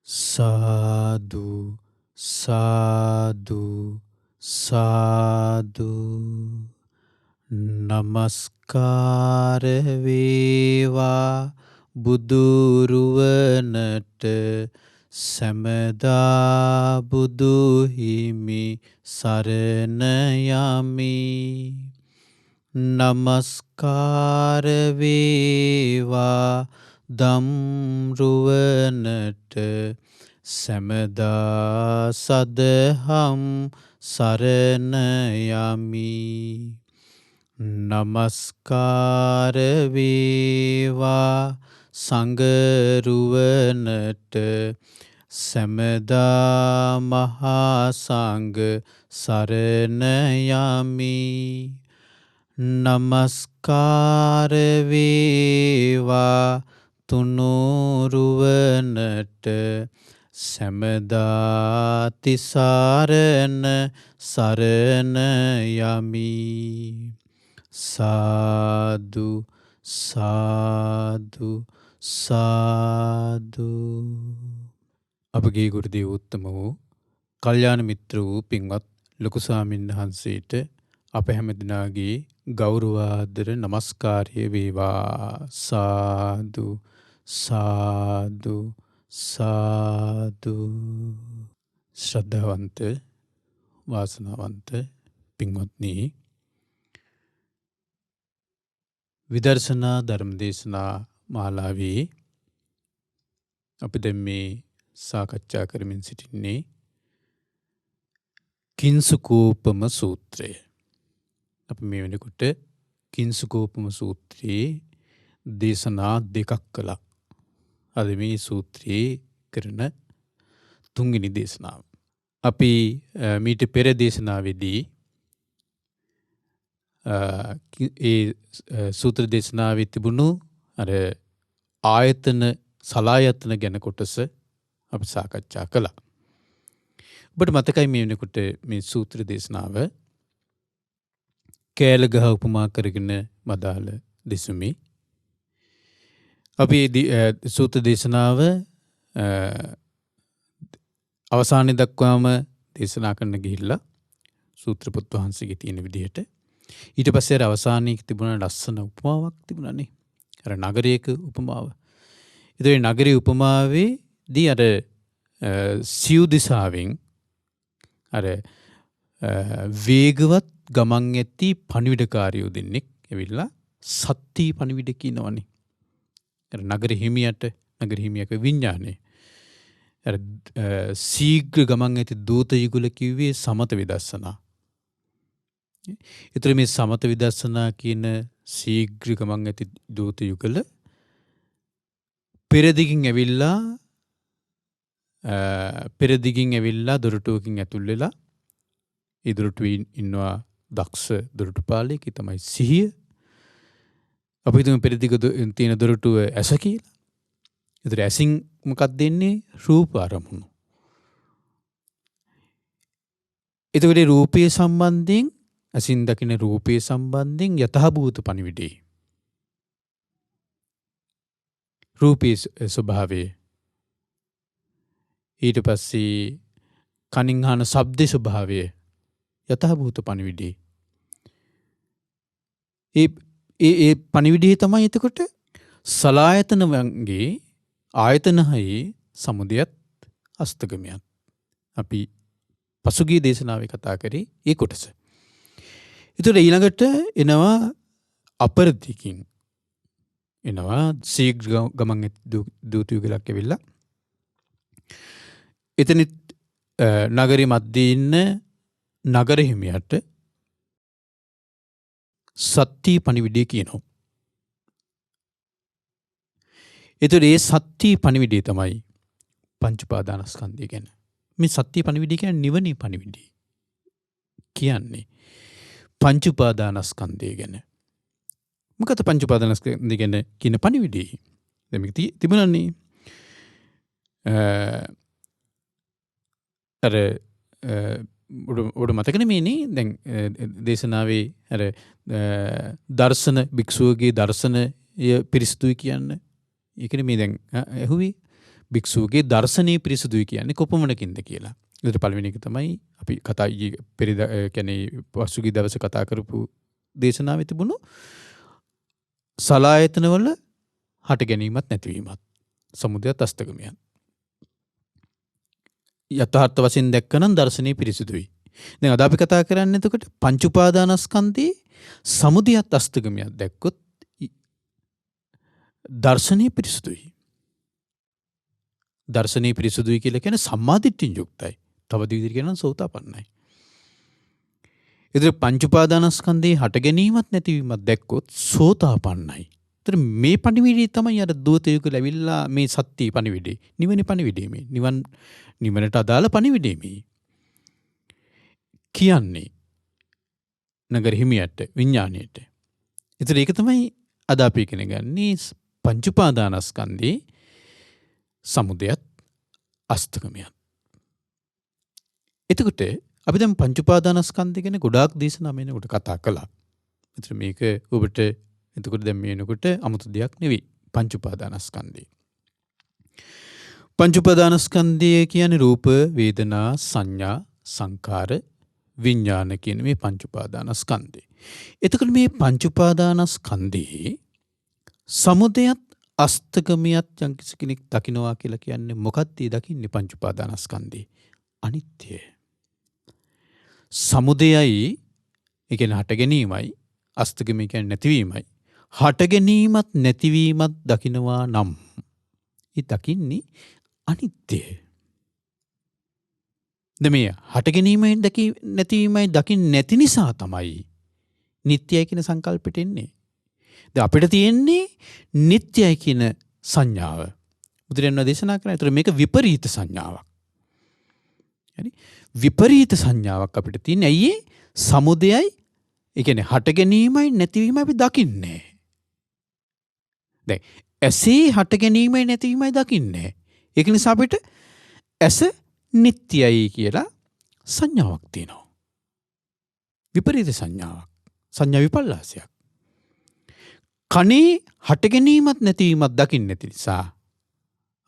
සාදු සාදු සාදු නමස්කාර වේවා බුදුරුවනට සැමදා බුදු හිමි සරණ යමි. නමස්කාර වේවා දම්රුවනට සැමදා සදහම් සරණ යමි. නමස්කාර වේවා සංඝරුවනට සැමදා මහා සංඝ සරණ යමි. නමස්කාර වේවා තුනුරුවනට සැමදා තිසරණ සරණ යමි. සාදු සාදු සාදු. අපගේ ගුරු දේව උත්තම වූ කල්යාණ මිත්‍ර වූ පින්වත් ලොකු ස්වාමීන් වහන්සේට අප හැම දිනාගේ ගෞරවාදර නමස්කාරය වේවා. සාදු සාදු සාදු. ශ්‍රද්ධාවන්ත වාසනාවන්ත පින්වත්නි, විදර්ශනා ධර්මදේශනා මාලාවේ අපි දැන් මේ සාකච්ඡා කරමින් සිටින්නේ කිංසුකෝපම සූත්‍රය. අපි මේ වෙනකොට කිංසුකෝපම සූත්‍රයේ දේශනා දෙකක් කළා. අද මේ සූත්‍රයේ කරන තුන්වෙනි දේශනාව. අපි මීට පෙර දේශනාවේදී ඒ සූත්‍ර දේශනාවේ තිබුණු අර ආයතන සලායතන ගැන කොටස අපි සාකච්ඡා කළා. ඔබට මතකයි මේ වෙනකොට මේ සූත්‍ර දේශනාව කෑල ගහ උපමා කරගෙන වදාළ දෙසුමි. අපි සූත්‍ර දේශනාව අවසානයේ දක්වාම දේශනා කරන්න ගිහිල්ලා සූත්‍ර පොත් වහන්සේගේ තියෙන විදිහට ඊට පස්සේ අර අවසානයේ තිබුණ ලස්සන උපමාවක් තිබුණානේ. අර නගරයක උපමාව. ඒ නගරයේ උපමාවේදී අර සිව් දිසාවෙන් අර වේගවත් ගමන් ඇති පණිවිඩකාරයෝ දෙන්නෙක් ඇවිල්ලා සත්‍ය පණිවිඩ කියනවනේ. අර නගර හිමියට, නගර හිමියක විඥානේ අර සීඝ්‍ර ගමන් ඇති දූත යුගල කිව්වේ සමත විදර්ශනා. ඒතර මේ සමත විදර්ශනා කියන සීඝ්‍ර ගමන් ඇති දූත යුගල පෙරදිගින් ඇවිල්ලා දොරටුවකින් ඇතුල් වෙලා ඒ දොරටුවේ ඉන්නවා දක්ෂ දොරටුපාලයෙක්. ඒ තමයි සිහිය. අපි හිතමු පෙරදිග තියෙන දොරටුව ඇස කියලා. ඒතර ඇසින් මොකක්ද දෙන්නේ? රූප අරමුණු. එතකොට රූපයේ සම්බන්ධයෙන්, ඇසින් දකින රූපයේ සම්බන්ධයෙන් යථාභූත පණිවිඩේ, රූපයේ ස්වභාවය, ඊට පස්සේ කනින් අහන ශබ්ද ස්වභාවය, යථාභූත පණිවිඩේ. ඒ පණිවිඩේ තමයි එතකොට සලායතන වංගේ ආයතන හයේ සමුදයත් අස්තගමයත්. අපි පසුගිය දේශනාවේ කතා කරේ ඒ කොටස. ඒතකොට ඊළඟට එනවා අපරදිකින් එනවා සීඝ්‍ර ගමන් දූත යුගලක් ඇවිල්ලා එතනත් නගරේ මැද්දේ ඉන්න නගර හිමියට සත්‍ය පණිවිඩය කියනවා. ඒතර ඒ සත්‍ය පණිවිඩය තමයි පංච උපාදානස්කන්ධය ගැන. මේ සත්‍ය පණිවිඩය කියන්නේ නිවනේ පණිවිඩය කියන්නේ පංච උපාදානස්කන්ධය ගැන. මොකද පංච උපාදානස්කන්ධය ගැන කියන පණිවිඩය දැන් මේක තිබුණානේ. අර ඔඩ මතකන මේනේ දැන් දේශනාවේ අර දර්ශන භික්ෂුවගේ දර්ශනය පිරිසිදුයි කියන්න. ඒකනේ මේ දැන් ඇහුවේ භික්ෂුවගේ දර්ශනීය පිරිසුදුයි කියන්නේ කොපමණකින්ද කියලා. ඒකට පළවෙනි එක තමයි අපි කතා පෙරේද කියන්නේ පසුගිය දවසේ කතා කරපු දේශනාවේ තිබුණු සලායතනවල හට ගැනීමත් නැතිවීමත් සමුදයත් අස්තගමයන්. යථාර්ථ වශයෙන් දැක්කනම් දර්ශනීය පිරිසුදුයි. දැන් අද අපි කතා කරන්නේ එතකොට පංච උපාදානස්කන්ධේ සමුදයත් අස්තගමයක් දැක්කොත් දර්ශනීය පිරිසුදුයි. දර්ශනීය පිරිසුදුයි කියලා කියන්නේ සම්මාදිට්ඨියෙන් යුක්තයි. තව විදිහට කියනවා සෝතාපන්නයි. ඒතර පංච උපාදානස්කන්ධේ හට ගැනීමත් නැතිවීමත් දැක්කොත් සෝතාපන්නයි. ඒතර මේ පණිවිඩය තමයි අර දූතයෙකු ලැබිලා මේ සත්‍ය පණිවිඩේ. නිවන පණිවිඩේ මේ. නිවනට අදාළ පණිවිඩේ මේ. කියන්නේ නගර හිමියට විඥාණයට. ඒතර ඒක තමයි අද අපි ඉගෙන ගන්නේ පංච උපාදානස්කන්ධේ සමුදයත් අස්තගමයන්. එතකොට අපි දැන් පංච උපාදානස්කන්ධය ගැන ගොඩාක් දේශනා මේනකොට කතා කළා. ඒතර මේක ඔබට එතකොට දැන් මේනකොට 아무තු දෙයක් නෙවෙයි පංච උපාදානස්කන්ධය. පංච උපාදානස්කන්ධය කියන්නේ රූප, වේදනා, සංඥා, සංකාර, විඥාන කියන මේ පංච උපාදානස්කන්ධය. එතකොට මේ පංච උපාදානස්කන්ධයේ සමුදයත් අස්තගමයත් යම් කිසි කෙනෙක් දකින්නවා කියලා කියන්නේ මොකක්ද? ඒ දකින්නේ පංච උපාදානස්කන්ධේ අනිත්‍යය. සමුදයයි ඒ කියන්නේ හට ගැනීමයි, අස්තගමය කියන්නේ නැතිවීමයි. හට ගැනීමත් නැතිවීමත් දකින්නවා නම් ඒ දකින්නේ අනිත්‍යය. මේ හට ගැනීමයි නැතිවීමයි දකින්නේ නැති නිසා තමයි නිට්ටයයි කියන සංකල්පෙට එන්නේ. දැන් අපිට තියෙන්නේ නිට්ටයයි කියන සංඥාව. බුදුරජාණන් දේශනා කරන. ඒතර මේක විපරීත සංඥාවක්. හරි? විපරීත සංඥාවක් අපිට තියෙන්නේ. ඇයි ඒ? සමුදයයි ඒ කියන්නේ හට ගැනීමයි නැතිවීමයි අපි දකින්නේ. දැන් ඇසේ හට ගැනීමයි නැතිවීමයි දකින්නේ. ඒක නිසා අපිට ඇස නිට්ටයයි කියලා සංඥාවක් තියෙනවා. විපරීත සංඥාවක්. සංඥා විපල්ලාසයක්. කනේ හට ගැනීමත් නැතිවීමත් දකින්න නැති නිසා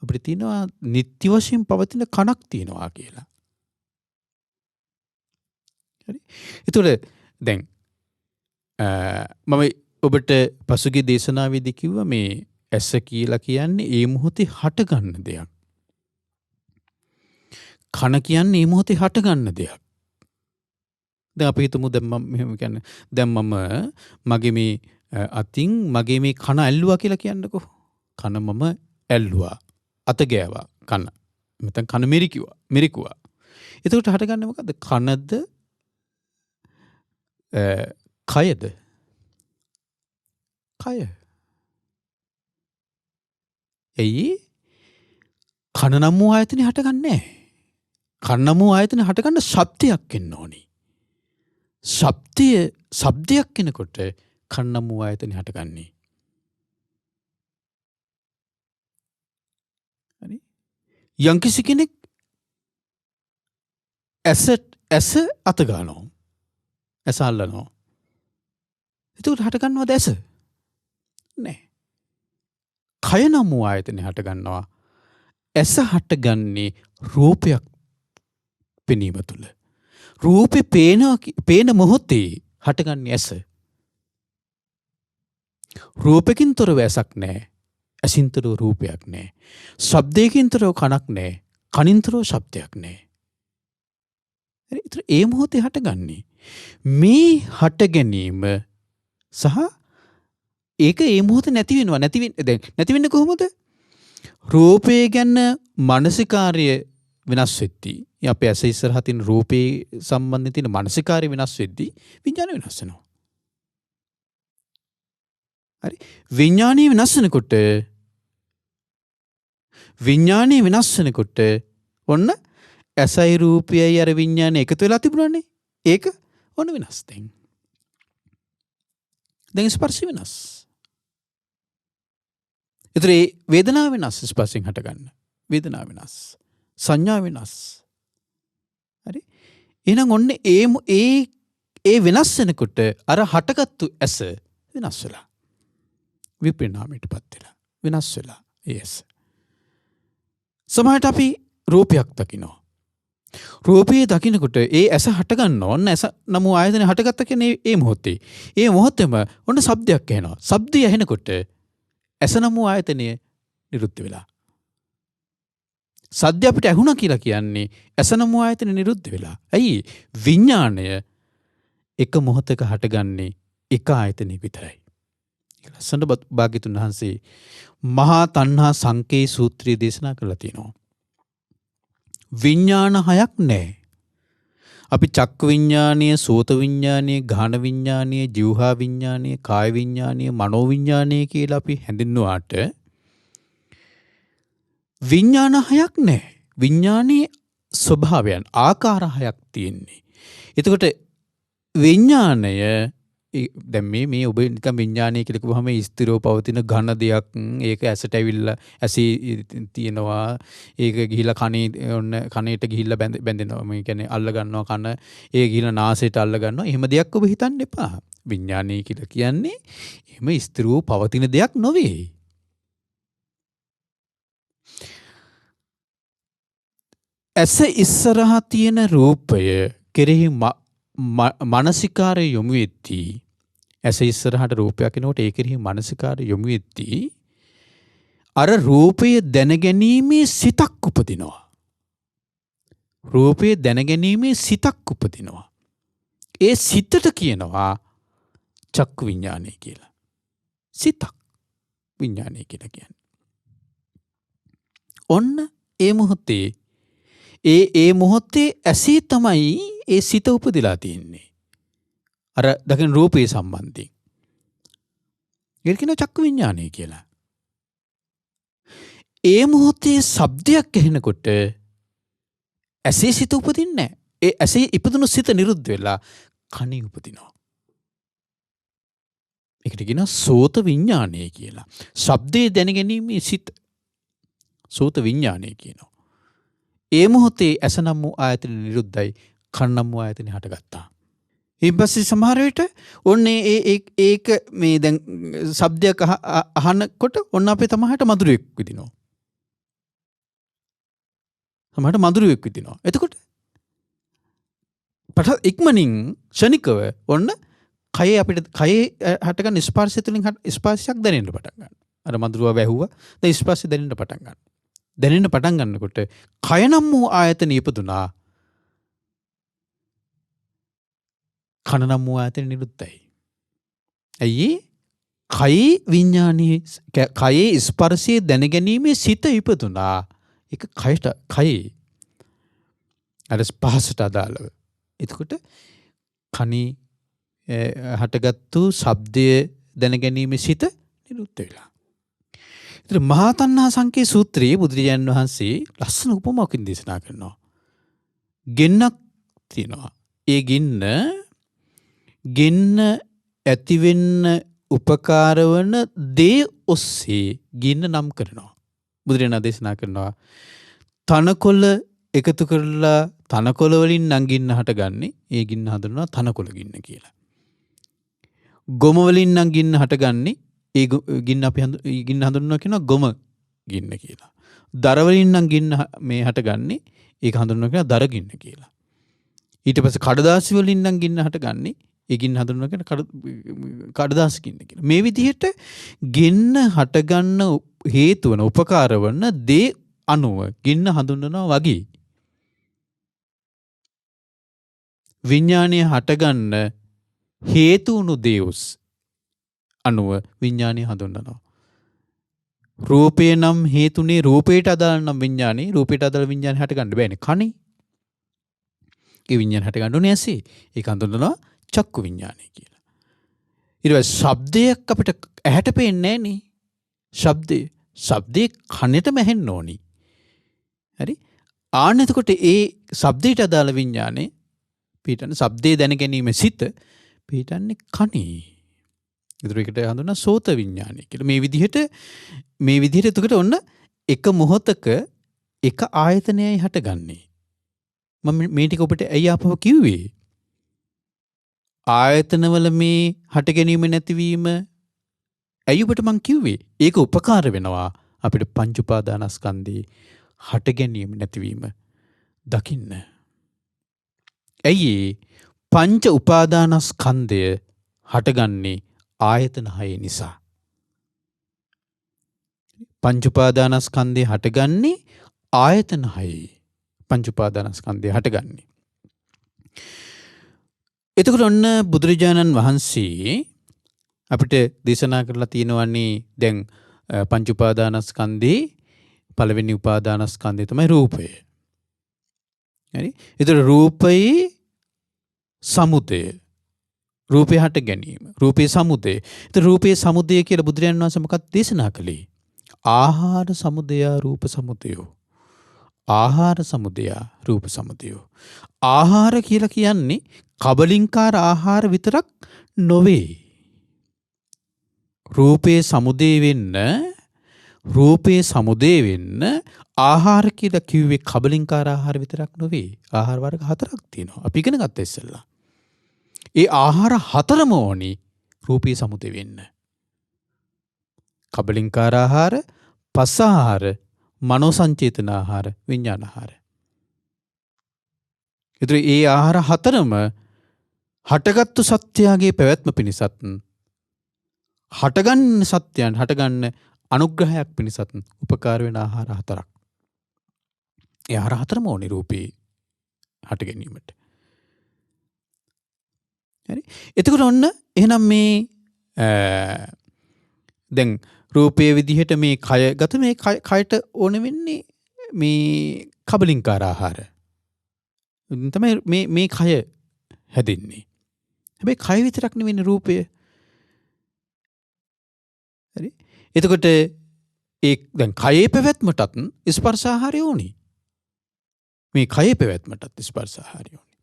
අපිට තියෙනවා නිත්‍ය වශයෙන් පවතින කනක් තියෙනවා කියලා. හරි? ඒතකොට දැන් මම ඔබට පසුගිය දේශනාවේදී කිව්වා මේ ඇස කියලා කියන්නේ ඒ මොහොතේ හට ගන්න දෙයක්. කන කියන්නේ මේ මොහොතේ හට ගන්න දෙයක්. දැන් අපි හිතමු දැන් මම මෙහෙම කියන්නේ දැන් මම මගේ මේ අතින් මගේ මේ කන ඇල්ලුවා කියලා කියන්නකෝ. කන මම ඇල්ලුවා. අත ගෑවා කන. නැත්නම් කන මෙරිකුවා. එතකොට හටගන්නේ මොකද්ද? කනද කයද? කය. එයි කන නම් වූ ආයතනෙ හටගන්නේ නැහැ. කන නම් වූ ආයතනෙ හටගන්න ශබ්දයක් එන්න ඕනි. ශබ්දයක් එනකොට කන නම් වූ ආයතනෙ හටගන්නේ. හරි? යම්කිසි කෙනෙක් ඇස අත ගන්නවා. ඇස අල්ලනවා. එතකොට හට ගන්නවද ඇස? නෑ. කය නම් වූ ආයතනෙ හට ගන්නවා. ඇස හටගන්නේ රූපයක් පෙනීම තුළ. රූපේ පේන මොහොතේ හටගන්නේ ඇස. රූපකින් තොරව ඇසක් නෑ. ඇසින් තොරව රූපයක් නෑ. ශබ්දයකින් තොරව කනක් නෑ. කනින් තොරව ශබ්දයක් නෑ. ඒ මොහොතේ හටගන්නේ. මේ හට ගැනීම සහ ඒක ඒ මොහොතේ නැති වෙනවා. නැති වෙන්නේ කොහොමද? රූපය ගැන මානසිකාර්ය වෙනස් වෙද්දී අපේ ඇස ඉස්සරහා තියෙන රූපේ සම්බන්ධයෙන් තියෙන මානසිකාර්ය වෙනස් වෙද්දී විඥානය වෙනස් වෙනවා. හරි? විඥානය වෙනස් වෙනකොට ඔන්න ඇසයි රූපයයි අර විඥානය එකතු වෙලා තිබුණානේ. ඒක ඔන්න වෙනස් දැන්. දැන් ස්පර්ශ වෙනස්. ඒතර ඒ වේදනාව වෙනස් ස්පර්ශයෙන් හටගන්න. වේදනාව වෙනස්. සංඥා වෙනස්. හරි? එහෙනම් ඔන්න ඒ වෙනස් වෙනකොට අර හටගත්තු ඇස වෙනස් වෙලා. විපරිණාමයටපත් වෙලා. වෙනස් වෙලා ඒ ඇස. සමහරට අපි රූපයක් දකිනවා. රූපයේ දකිනකොට ඒ ඇස හටගන්න ඕන ඇස නමු ආයතනය හටගත්ත කියන්නේ ඒ මොහොතේ. ඒ මොහොතේම ඔන්න ශබ්දයක් ඇහෙනවා. ශබ්දය ඇහෙනකොට ඇස නමු ආයතනය නිරුද්ධ වෙලා. සද්ද අපිට ඇහුණා කියලා කියන්නේ ඇස නමු ආයතනය නිරුද්ධ වෙලා. ඇයි? විඥාණය එක මොහොතක හටගන්නේ එක ආයතනයක විතරයි. ලස්සනට භාග්‍යතුන් වහන්සේ මහා තණ්හා සංකේ සූත්‍රය දේශනා කරලා තියෙනවා. විඥාන හයක් නැහැ. අපි චක්ක විඥානීය, සෝත විඥානීය, ගාහන විඥානීය, જીවහා විඥානීය, කාය විඥානීය, මනෝ විඥානීය කියලා අපි හැඳින්නුවාට විඥාන හයක් නැහැ. විඥානයේ ස්වභාවයන් ආකාර හයක් තියෙන්නේ. එතකොට විඥානය දැන් මේ ඔබ නිකන් විඥානය කියලා කිව්වහම ස්ථිරව පවතින ඝන දෙයක්. ඒක ඇසට ඇවිල්ලා ඇසී තියෙනවා. ඒක ගිහිලා කනේට ගිහිල්ලා බැඳෙනවා. මේ කියන්නේ අල්ල ගන්නවා කන. ඒක ගිහිලා නාසයට අල්ල ගන්නවා. එහෙම දෙයක් ඔබ හිතන්න එපා. විඥානය කියලා කියන්නේ එහෙම ස්ථිරව පවතින දෙයක් නොවේ. ඇස ඉස්සරහා තියෙන රූපය කෙරෙහි මානසිකාරය යොමු වෙද්දී ඇස ඉස්සරහට රූපයක් එනකොට ඒ කෙරෙහි මානසිකාරය යොමු වෙද්දී අර රූපය දැනගැනීමේ සිතක් උපදිනවා. රූපය දැනගැනීමේ සිතක් උපදිනවා. ඒ සිතට කියනවා චක්කු විඥානය කියලා. සිතක් විඥානය කියලා කියන්නේ. ඔන්න ඒ මොහොතේ ඒ මොහොතේ ඇසී තමයි ඒ සිත උපදිලා තියෙන්නේ. අර දකින රූපේ සම්බන්ධයෙන්. ඒක කියන චක්කු විඥානය කියලා. ඒ මොහොතේ ශබ්දයක් ඇහෙනකොට ඇසේ සිත උපදින්නේ නැහැ. ඒ ඇසේ ඉපදුණු සිත නිරුද්ධ වෙලා කණේ උපදිනවා. ඒකට කියනවා සෝත විඥානය කියලා. ශබ්දේ දැනගැනීමේ සිත සෝත විඥානය කියනවා. ඒ මොහොතේ ඇස නම් වූ ආයතන නිරුද්ධයි, කන නම් වූ ආයතන හටගත්තා. ඊට පස්සේ සමහර විට ඔන්නේ ඒක මේ දැන් ශබ්දයක් අහනකොට ඔන්න අපේ තමහට මధుරයක් විදිනවා. සමහරට මధుරයක් විදිනවා. එතකොට ඉක්මනින් ක්ෂණිකව ඔන්න කයේ අපිට කයේ හටගන්න ස්පර්ශය තුළින් ස්පර්ශයක් දැනෙන්න පටන් ගන්නවා. අර මధుරව වැහුවා. දැන් ස්පර්ශය දැනෙන්න පටන් ගන්නවා. දැනෙන්න පටන් ගන්නකොට කය නම් වූ ආයතන ඉපදුනා. කන නම් වූ ආයතන නිරුද්ධයි. ඇයි? කයේ විඥානයේ කයේ ස්පර්ශයේ දැනගැනීමේ සිත ඉපදුනා. ඒක කයේ අර ස්පර්ශයට අදාළව. එතකොට කනේ හටගත්තු ශබ්දයේ දැනගැනීමේ සිත නිරුද්ධ වෙලා. මහා තණ්හා සංකේ සූත්‍රයේ බුදුරජාණන් වහන්සේ ලස්සන උපමාවකින් දේශනා කරනවා. ගෙන්නක් තියෙනවා. ඒ ගින්න ඇතිවෙන්න උපකාර වන දේ ඔස්සේ ගින්න නම් කරනවා. බුදුරජාණන් දේශනා කරනවා තනකොළ එකතු කරලා තනකොළ වලින් නම් ගින්න හටගන්නේ. ඒ ගින්න හඳුන්වනවා තනකොළ ගින්න කියලා. ගොම වලින් නම් ගින්න හටගන්නේ. ඒ ගින්න අපි ගින්න හඳුන්වනවා කියනවා ගොම ගින්න කියලා. දර වලින් නම් ගින්න මේ හටගන්නේ. ඒක හඳුන්වනවා කියනවා දර ගින්න කියලා. ඊට පස්සේ කඩදාසි වලින් නම් ගින්න හටගන්නේ. ඒ ගින්න හඳුන්වනවා කියනවා කඩදාසි ගින්න කියලා. මේ විදිහට ගින්න හටගන්න හේතු වන උපකාර වන දේ අනුව ගින්න හඳුන්වනවා වගේ. විඥානය හටගන්න හේතු වුණු දේවස් අනුව විඥානය හඳුන්වනවා. රූපේ නම් හේතුනේ රූපයට අදාළ නම් විඥානේ රූපයට අදාළ විඥානය හට ගන්න බෑනේ කනේ. ඒ විඥාන හට ගන්න ඕනේ ඇසේ. ඒක හඳුන්වනවා චක්කු විඥානය කියලා. ඊට පස්සේ ශබ්දයක් අපිට ඇහැට පේන්නේ නෑනේ. ශබ්දේ කනෙටම ඇහෙන්න ඕනි. හරි? ආන්න එතකොට ඒ ශබ්දයට අදාළ විඥානේ පිටන ශබ්දේ දැන ගැනීම සිත පිටන්නේ කනේ. ඒකට හඳුන්වනවා සෝත විඥානය කියලා. මේ විදිහට එතකොට ඔන්න එක මොහොතක එක ආයතනයයි හටගන්නේ. මම මේ ටික ඔබට ඇයි ආපහු කිව්වේ? ආයතනවල මේ හට ගැනීම නැතිවීම ඇයි ඔබට මං කිව්වේ? ඒක උපකාර වෙනවා අපිට පංච උපාදානස්කන්ධේ හට ගැනීම නැතිවීම දකින්න. ඇයි පංච උපාදානස්කන්ධය හටගන්නේ ආයතන 6 නිසා. පංච උපාදානස්කන්ධය හටගන්නේ ආයතන 6. පංච උපාදානස්කන්ධය හටගන්නේ. එතකොට ඔන්න බුදුරජාණන් වහන්සේ අපිට දේශනා කරලා තියෙනවන්නේ දැන් පංච උපාදානස්කන්ධේ පළවෙනි උපාදානස්කන්ධය තමයි රූපය. හරි? ඒතර රූපයේ සමුදය. රූපය හට ගැනීම. රූපේ සමුදය. ඒතර රූපේ සමුදය කියලා බුදුරජාණන් වහන්සේ මොකක්ද දේශනා කළේ? ආහාර සමුදය රූප සමුදය. ආහාර සමුදය රූප සමුදය. ආහාර කියලා කියන්නේ කබලින්කාර ආහාර විතරක් නොවේ. රූපේ සමුදය වෙන්න ආහාර කියලා කිව්වේ කබලින්කාර ආහාර විතරක් නොවේ. ආහාර වර්ග 4ක් තියෙනවා. අපි ඉගෙන ගත්තා ඉස්සෙල්ලා. ඒ ආහාර 4ම ඕනි රූපේ සමුදය වෙන්න. කබලින්කාර ආහාර, පස්ස ආහාර, මනෝ සංචේතන ආහාර, විඥාන ආහාර. ඒතර ඒ ආහාර 4ම හටගත්තු සත්‍යයේ පැවැත්ම පිණිසත් හටගන්න අනුග්‍රහයක් පිණිසත් උපකාර වෙන ආහාර 4ක්. ඒ ආහාර 4ම ඕනේ රූපේ හට ගැනීමට. හරි? එතකොට ඔන්න එහෙනම් මේ දැන් රූපයේ විදිහට මේ කය ගත මේ කයට ඕන වෙන්නේ මේ කබලින්කාර ආහාර. තමයි මේ කය හැදෙන්නේ. හැබැයි කය විතරක් නෙවෙයි රූපය. හරි? එතකොට දැන් කයේ පැවැත්මටත් ස්පර්ශ ආහාරය ඕනි. මේ කයේ පැවැත්මටත් ස්පර්ශ ආහාරය ඕනි.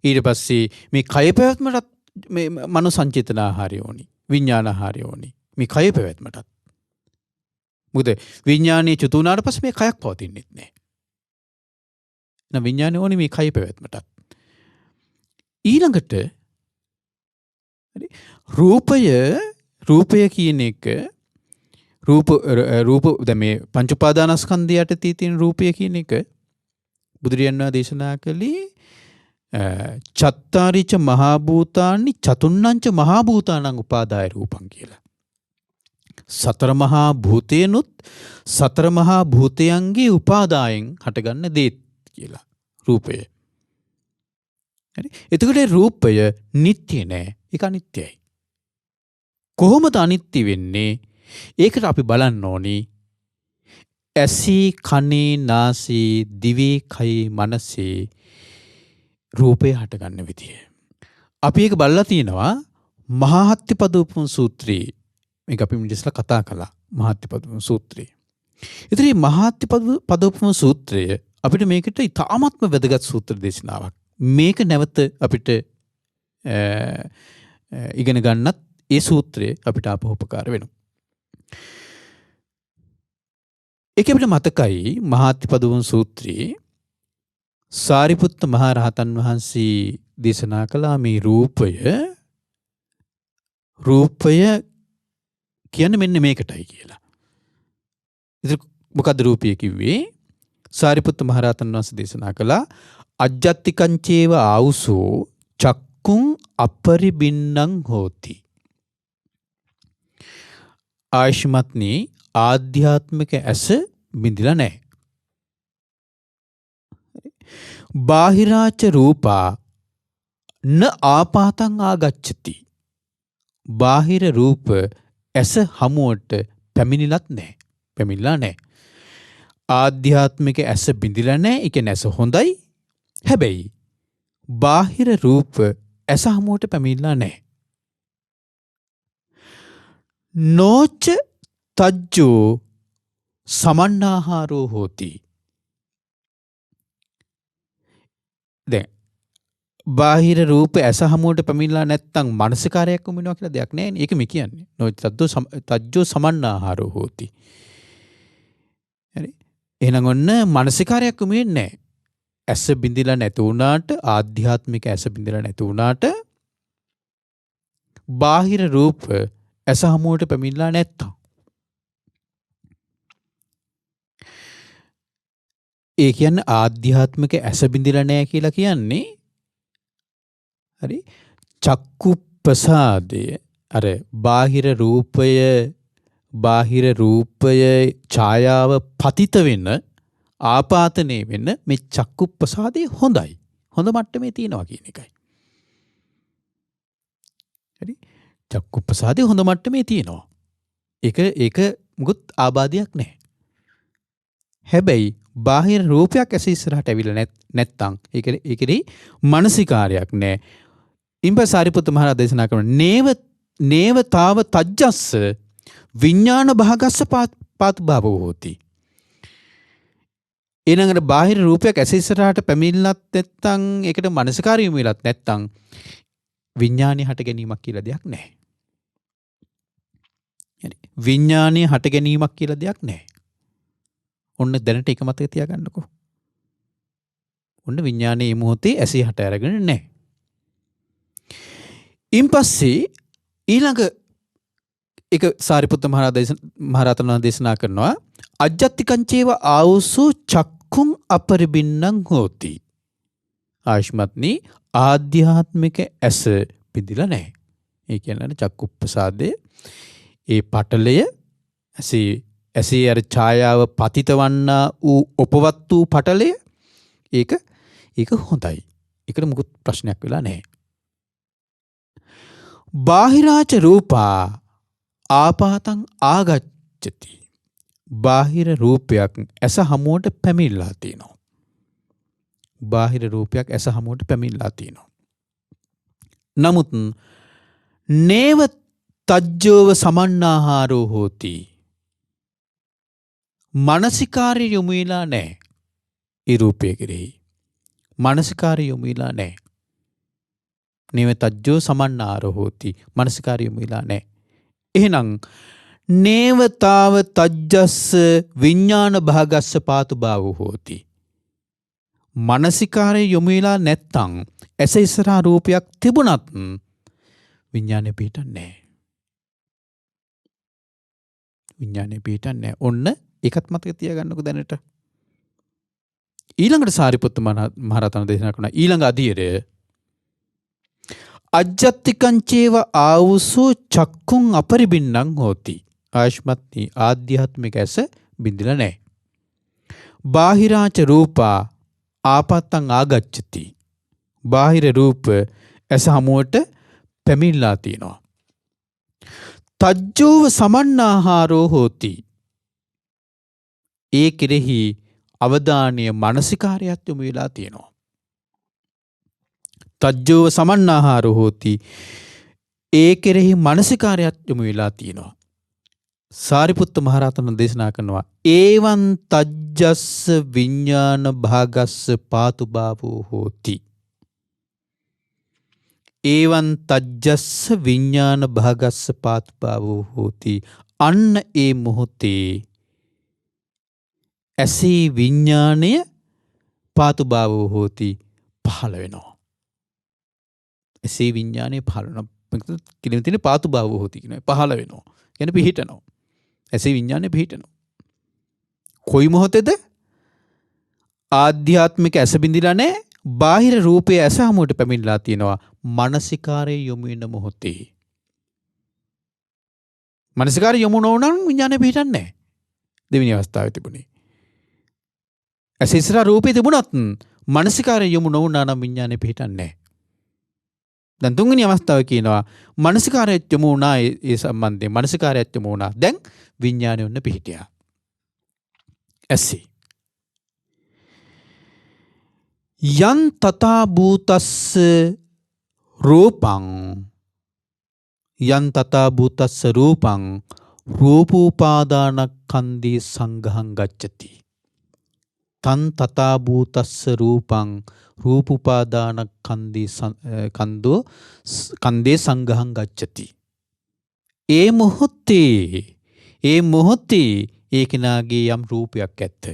ඊට පස්සේ මේ කයේ පැවැත්මටත් මේ මනෝ සංචේතන ආහාරය ඕනි. විඥාන ආහාරය ඕනි. මේ කයේ පැවැත්මටත්. මොකද විඥානයේ චුත වුණාට පස්සේ මේ කයක් පවතින්නේ නැහැ. එහෙනම් විඥානය ඕනි මේ කයේ පැවැත්මටත්. ඊළඟට රූපය කියන එක රූප දැන් මේ පංච උපාදානස්කන්ධයට තියෙන රූපය කියන එක බුදුරජාණන් වහන්සේ දේශනා කළේ චත්තාරිච මහා භූතානි චතුන්නංච මහා භූතානං උපාදාය රූපං කියලා. සතර මහා භූතේනුත් සතර මහා භූතයන්ගේ උපාදායෙන් හටගන්න දේත් කියලා රූපය. හරි? එතකොට රූපය නිට්ටය නෑ. ඒක අනිත්‍යයි. කොහොමද අනිත්‍ය වෙන්නේ? ඒකට අපි බලන්න ඕනි ඇසී කනේ නාසී දිවේ කයේ මනසේ රූපය හටගන්න විදිය. අපි ඒක බලලා තියෙනවා මහාහත්තිපදෝපම සූත්‍රයේ. මේක අපි ඉස්සෙල්ලා කතා කළා මහාහත්තිපදෝපම සූත්‍රයේ. ඉතින් මේ මහාහත්තිපදෝපම සූත්‍රය අපිට මේකට ඉතාමත්ම වැදගත් සූත්‍ර දේශනාවක්. මේක නැවත අපිට ඉගෙන ගන්නත් ඒ සූත්‍රය අපිට ආපහු උපකාර වෙනවා. ඒක අපිට මතකයි මහාහත්තිපදෝපම සූත්‍රයේ සාරිපුත්ත මහ රහතන් වහන්සේ දේශනා කළා මේ රූපය කියන්නේ මෙන්න මේකටයි කියලා. ඉතින් මොකද්ද රූපය කිව්වේ? සාරිපුත්ත මහ රහතන් වහන්සේ දේශනා කළා අජ්ජත්තිකං චේව ආවුසෝ චක්කුං අපරිබින්නං හෝති. ආයෂ්මත්නි ආධ්‍යාත්මික ඇස බිඳිලා නැහැ. බාහිරාච රූපා න ආපාතං ආගච්ඡති. බාහිර රූප ඇස හමුවට පැමිණිලත් නැහැ. පැමිණලා නැහැ. ආධ්‍යාත්මික ඇස බිඳිලා නැහැ. ඒ කියන්නේ ඇස හොඳයි. හැබැයි බාහිර රූප ඇස හමුවට පැමිණලා නැහැ. නෝච තජ්ජෝ සමන්නාහාරෝ හෝති. දැන් බාහිර රූප ඇස හමුවට පැමිණලා නැත්තම් මානසිකාරයක් වුමිනවා කියලා දෙයක් නැහැ නේ. ඒක මේ කියන්නේ. නෝච තජ්ජෝ සමන්නාහාරෝ හෝති. හරි. එහෙනම් ඔන්න මානසිකාරයක් වුමින්නේ නැහැ. ඇස බිඳිලා නැති වුණාට ආධ්‍යාත්මික ඇස බිඳිලා නැති වුණාට බාහිර රූප ඇස හමුවට පැමිණලා නැත්තම් ඒ කියන්නේ ආධ්‍යාත්මික ඇස බිඳිලා නැහැ කියලා කියන්නේ හරි චක්කු ප්‍රසාදය අර බාහිර රූපය ඡායාව පතිත වෙන ආපාතනය වෙන මේ චක්කු ප්‍රසාදය හොඳයි. හොඳ මට්ටමේ තියෙනවා කියන එකයි. හරි චක්කු ප්‍රසාදය හොඳ මට්ටමේ තියෙනවා. ඒක මුකුත් ආබාධයක් නැහැ. හැබැයි බාහිර රූපයක් ඇස ඉස්සරහට ඇවිල්ලා නැත්තම් ඒකේ මානසිකාරයක් නැහැ. ඉම්පස් සාරිපුත්ත මහරහතන් දේශනා කරන නේවතාව තජ්ජස්ස විඥාන භාගස්ස පාතු භාවෝ හෝති. ඊළඟට බාහිර රූපයක් ඇස ඉස්සරහට පැමිණලත් නැත්තම් ඒකට මානසිකාරය යොමු වෙලත් නැත්තම් විඥානය හට ගැනීමක් කියලා දෙයක් නැහැ. හරි විඥානය හට ගැනීමක් කියලා දෙයක් නැහැ. ඔන්න දැනට එක මතක තියාගන්නකෝ. ඔන්න විඥානයේ මොහොතේ ඇසී හට අරගෙන නැහැ. ඉන්පස්සේ ඊළඟ එක සාරිපුත්ත මහරහතන් දේශනා කරනවා අජ්ජත්තිකංචේව ආවුසු චක්කුං අපරිබින්නං හෝති. ආයුෂ්මත්නි ආධ්‍යාත්මික ඇස පිදිලා නැහැ. ඒ කියන්නේ චක්කු ප්‍රසාදයේ ඒ පටලය ඇසේ අර ඡායාව පතිතවන්නා වූ උපවත් වූ පටලය ඒක හොඳයි. ඒකට මුකුත් ප්‍රශ්නයක් වෙලා නැහැ. බාහිරාච රූපා ආපාතං ආගච්ඡති. බාහිර රූපයක් ඇස හමුවට පැමිණලා තියෙනවා. බාහිර රූපයක් ඇස හමුවට පැමිණලා තියෙනවා. නමුත් නේව තජ්ජෝව සමන්නාහාරෝ හෝති. මානසිකාර්ය යොමු වෙලා නැහැ. ඒ රූපය කෙරෙහි මානසිකාර්ය යොමු වෙලා නැහැ. නේව තජ්ජෝ සමන්නාහාරෝ හෝති. මානසිකාර්ය යොමු වෙලා නැහැ. එහෙනම් නේවතාව තජ්ජස්ස විඥාන භාගස්ස පාතු භාවෝ හෝති. මානසිකාර්ය යොමු වෙලා නැත්තම් ඇස ඉස්සරහා රූපයක් තිබුණත් විඥානේ පිහිටන්නේ නැහැ. විඥානේ පිහිටන්නේ නැහැ. ඔන්න ඒකත් මතක තියාගන්නකෝ දැනට. ඊළඟට සාරිපුත්ත මහරහතන් දේශනා කරන ඊළඟ අධීරය අජ්ජත්තිකංචේව ආවුසු චක්කුං අපරිබින්නං හෝති. ආයුෂ්මත්නි ආධ්‍යාත්මික ඇස බිඳිලා නැහැ. බාහිරාච රූපා ආපත්තං ආගච්ඡති. බාහිර රූප ඇස හමුවට පැමිණලා තියෙනවා. තජ්ජෝව සමන්නාහාරෝ හෝති. ඒ කෙරෙහි අවධානය මානසිකාරයත් යොමු වෙලා තියෙනවා. තජ්ජෝව සමන්නාහාරෝ හෝති. ඒ කෙරෙහි මානසිකාරයත් යොමු වෙලා තියෙනවා. සාරිපුත්ත මහරහතන් දේශනා කරනවා ඒවං තජ්ජස්ස විඥාන භාගස්ස පාතු භාවෝ හෝති. ඒවං තජ්ජස්ස විඥාන භාගස්ස පාතු භාවෝ හෝති. අන්න ඒ මොහොතේ ඇසේ විඥාණය පාතු භාවෝ හෝති පහළ වෙනවා. ඇසේ විඥාණය පහළ වෙනවා. කියන තියෙන පාතු භාවෝ හෝති කියන පහළ වෙනවා. කියන්නේ පිහිටනවා. ඇසේ විඥාණය පිහිටනවා. කොයි මොහොතේද? ආධ්‍යාත්මික ඇස බිඳිලා නැහැ. බාහිර රූපයේ ඇස හමුවට පැමිණලා තියෙනවා. මානසිකාරයේ යොමු වෙන මොහොතේ. මානසිකාරය යොමු නොවුනනම් විඥාණය පිහිටන්නේ නැහැ. දෙවෙනි අවස්ථාවේ තිබුණේ. ඇස ඉස්සරහා රූපේ තිබුණත් මානසිකාරය යොමු නොවුනා නම් විඥාණය පිහිටන්නේ නැහැ. දැන් තුන්වෙනි අවස්ථාව කියනවා මානසිකාරයත් යොමු වුණා ඒ සම්බන්ධයෙන් මානසිකාරයත් යොමු වුණා. දැන් විඥාණය ඔන්න පිහිටියා. ඇසි යන් තථා භූතස්ස රූපං යන් තථා භූතස්ස රූපං රූපෝපාදානස්කන්ධේ සංඝං ගච්ඡති. තන් තථා භූතස්ස රූපං රූපෝපාදානස්කන්ධේ සංඝං ගච්ඡති. ඒ මොහොතේ ඒ කෙනාගේ යම් රූපයක් ඇත්ත.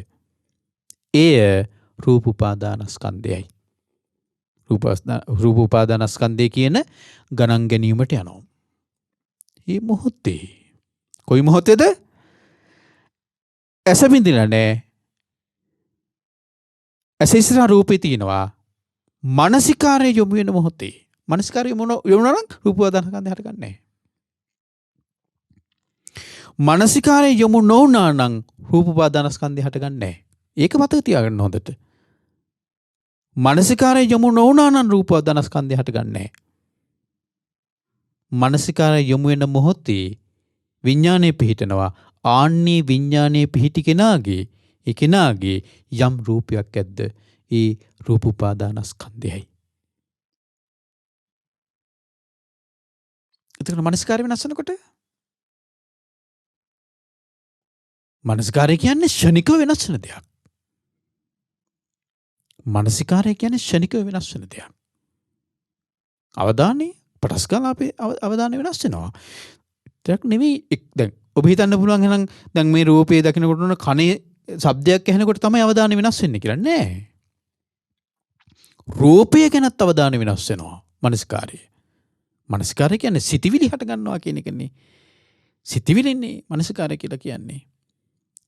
එය රූපෝපාදානස්කන්ධයයි. රූපෝපාදානස්කන්ධය කියන ගණන් ගැනීමට යනවා. ඒ මොහොතේ කොයි මොහොතේද? ඇස බිඳිලා නැහැ. ඇස ඉස්සරහා රූපේ තියෙනවා. මානසිකාරය යොමු වෙන මොහොතේ මානසිකාරය යොමු නම් රූප උපාදානස්කන්ධය හටගන්නේ නැහැ. මානසිකාරය යොමු නොවුනා නම් රූප උපාදානස්කන්ධය හටගන්නේ නැහැ. ඒක මතක තියාගන්න හොඳට. මානසිකාරය යොමු නොවුනා නම් රූප උපාදානස්කන්ධය හටගන්නේ නැහැ. මානසිකාරය යොමු වෙන මොහොතේ විඥානය පිහිටනවා. ආන්නේ විඥානයේ පිහිටි කෙනාගේ ඒ කෙනාගේ යම් රූපයක් ඇද්ද ඒ රූප උපාදානස්කන්ධයයි. එතකොට මානසිකාරය වෙනස් වෙනකොට මානසිකාරය කියන්නේ ෂණිකව වෙනස් වෙන දෙයක්. මානසිකාරය කියන්නේ ෂණිකව වෙනස් වෙන දෙයක්. අවධානය පටස් ගාලා අපේ අවධානය වෙනස් වෙනවා. ඒක නෙවෙයි දැන් ඔබ හිතන්න පුළුවන් එහෙනම් දැන් මේ රූපේ දකින්නකොට උන කනේ ශබ්දයක් ඇහෙනකොට තමයි අවධානය වෙනස් වෙන්නේ කියලා නෑ. රූපය ගැනත් අවධානය වෙනස් වෙනවා මානසිකාරය. මානසිකාරය කියන්නේ සිතිවිලි හට ගන්නවා කියන එකනේ. සිතිවිලින්නේ මානසිකාරය කියලා කියන්නේ.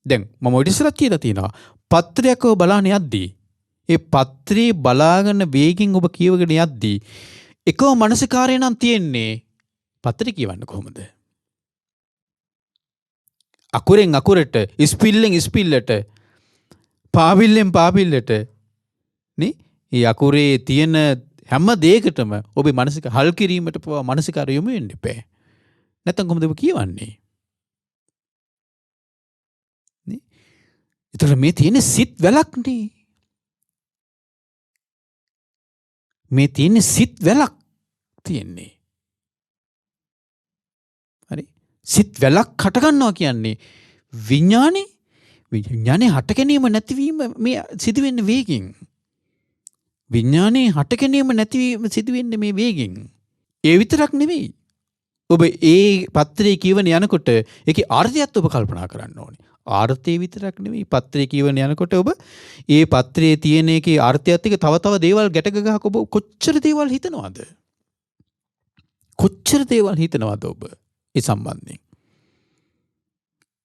දැන් මම ඔය ඉස්සරත් කියලා තියෙනවා පත්‍රයක් ඔබ බලන්න යද්දී ඒ පත්‍රේ බලාගෙන වේගෙන් ඔබ කියවගෙන යද්දී එකම මානසිකාරය නම් තියෙන්නේ පත්‍රේ කියවන්න කොහොමද? අකුරෙන් අකුරට ස්පිල්ලෙන් ස්පිල්ලට පාවිල්ලෙන් පාවිල්ලට නේ ඒ අකුරේ තියෙන හැම දෙයකටම ඔබේ මානසික හල් කිරීමට පවා මානසිකාරය යොමු වෙන්න එපා. නැත්නම් කොහොමද ඔබ කියවන්නේ? නේ? ඒතර මේ තියෙන සිත් වැලක් නේ. මේ තියෙන සිත් වැලක් තියෙන්නේ. හරි? සිත් වැලක් හට ගන්නවා කියන්නේ විඥානේ හට ගැනීම නැතිවීම මේ සිදුවෙන්නේ වේගින්. විඥානේ හට ගැනීම නැතිවීම සිදුවෙන්නේ මේ වේගින්. ඒ විතරක් නෙවෙයි. ඔබ ඒ පත්‍රයේ කියවන යනකොට ඒකේ අර්ථයත් ඔබ කල්පනා කරන්න ඕනේ. ආර්ථය විතරක් නෙවෙයි පත්‍රයේ කියවන යනකොට ඔබ ඒ පත්‍රයේ තියෙන එකේ අර්ථයත් එක්ක තව දේවල් ගැට ගහක ඔබ කොච්චර දේවල් හිතනවද? කොච්චර දේවල් හිතනවද ඔබ ඒ සම්බන්ධයෙන්?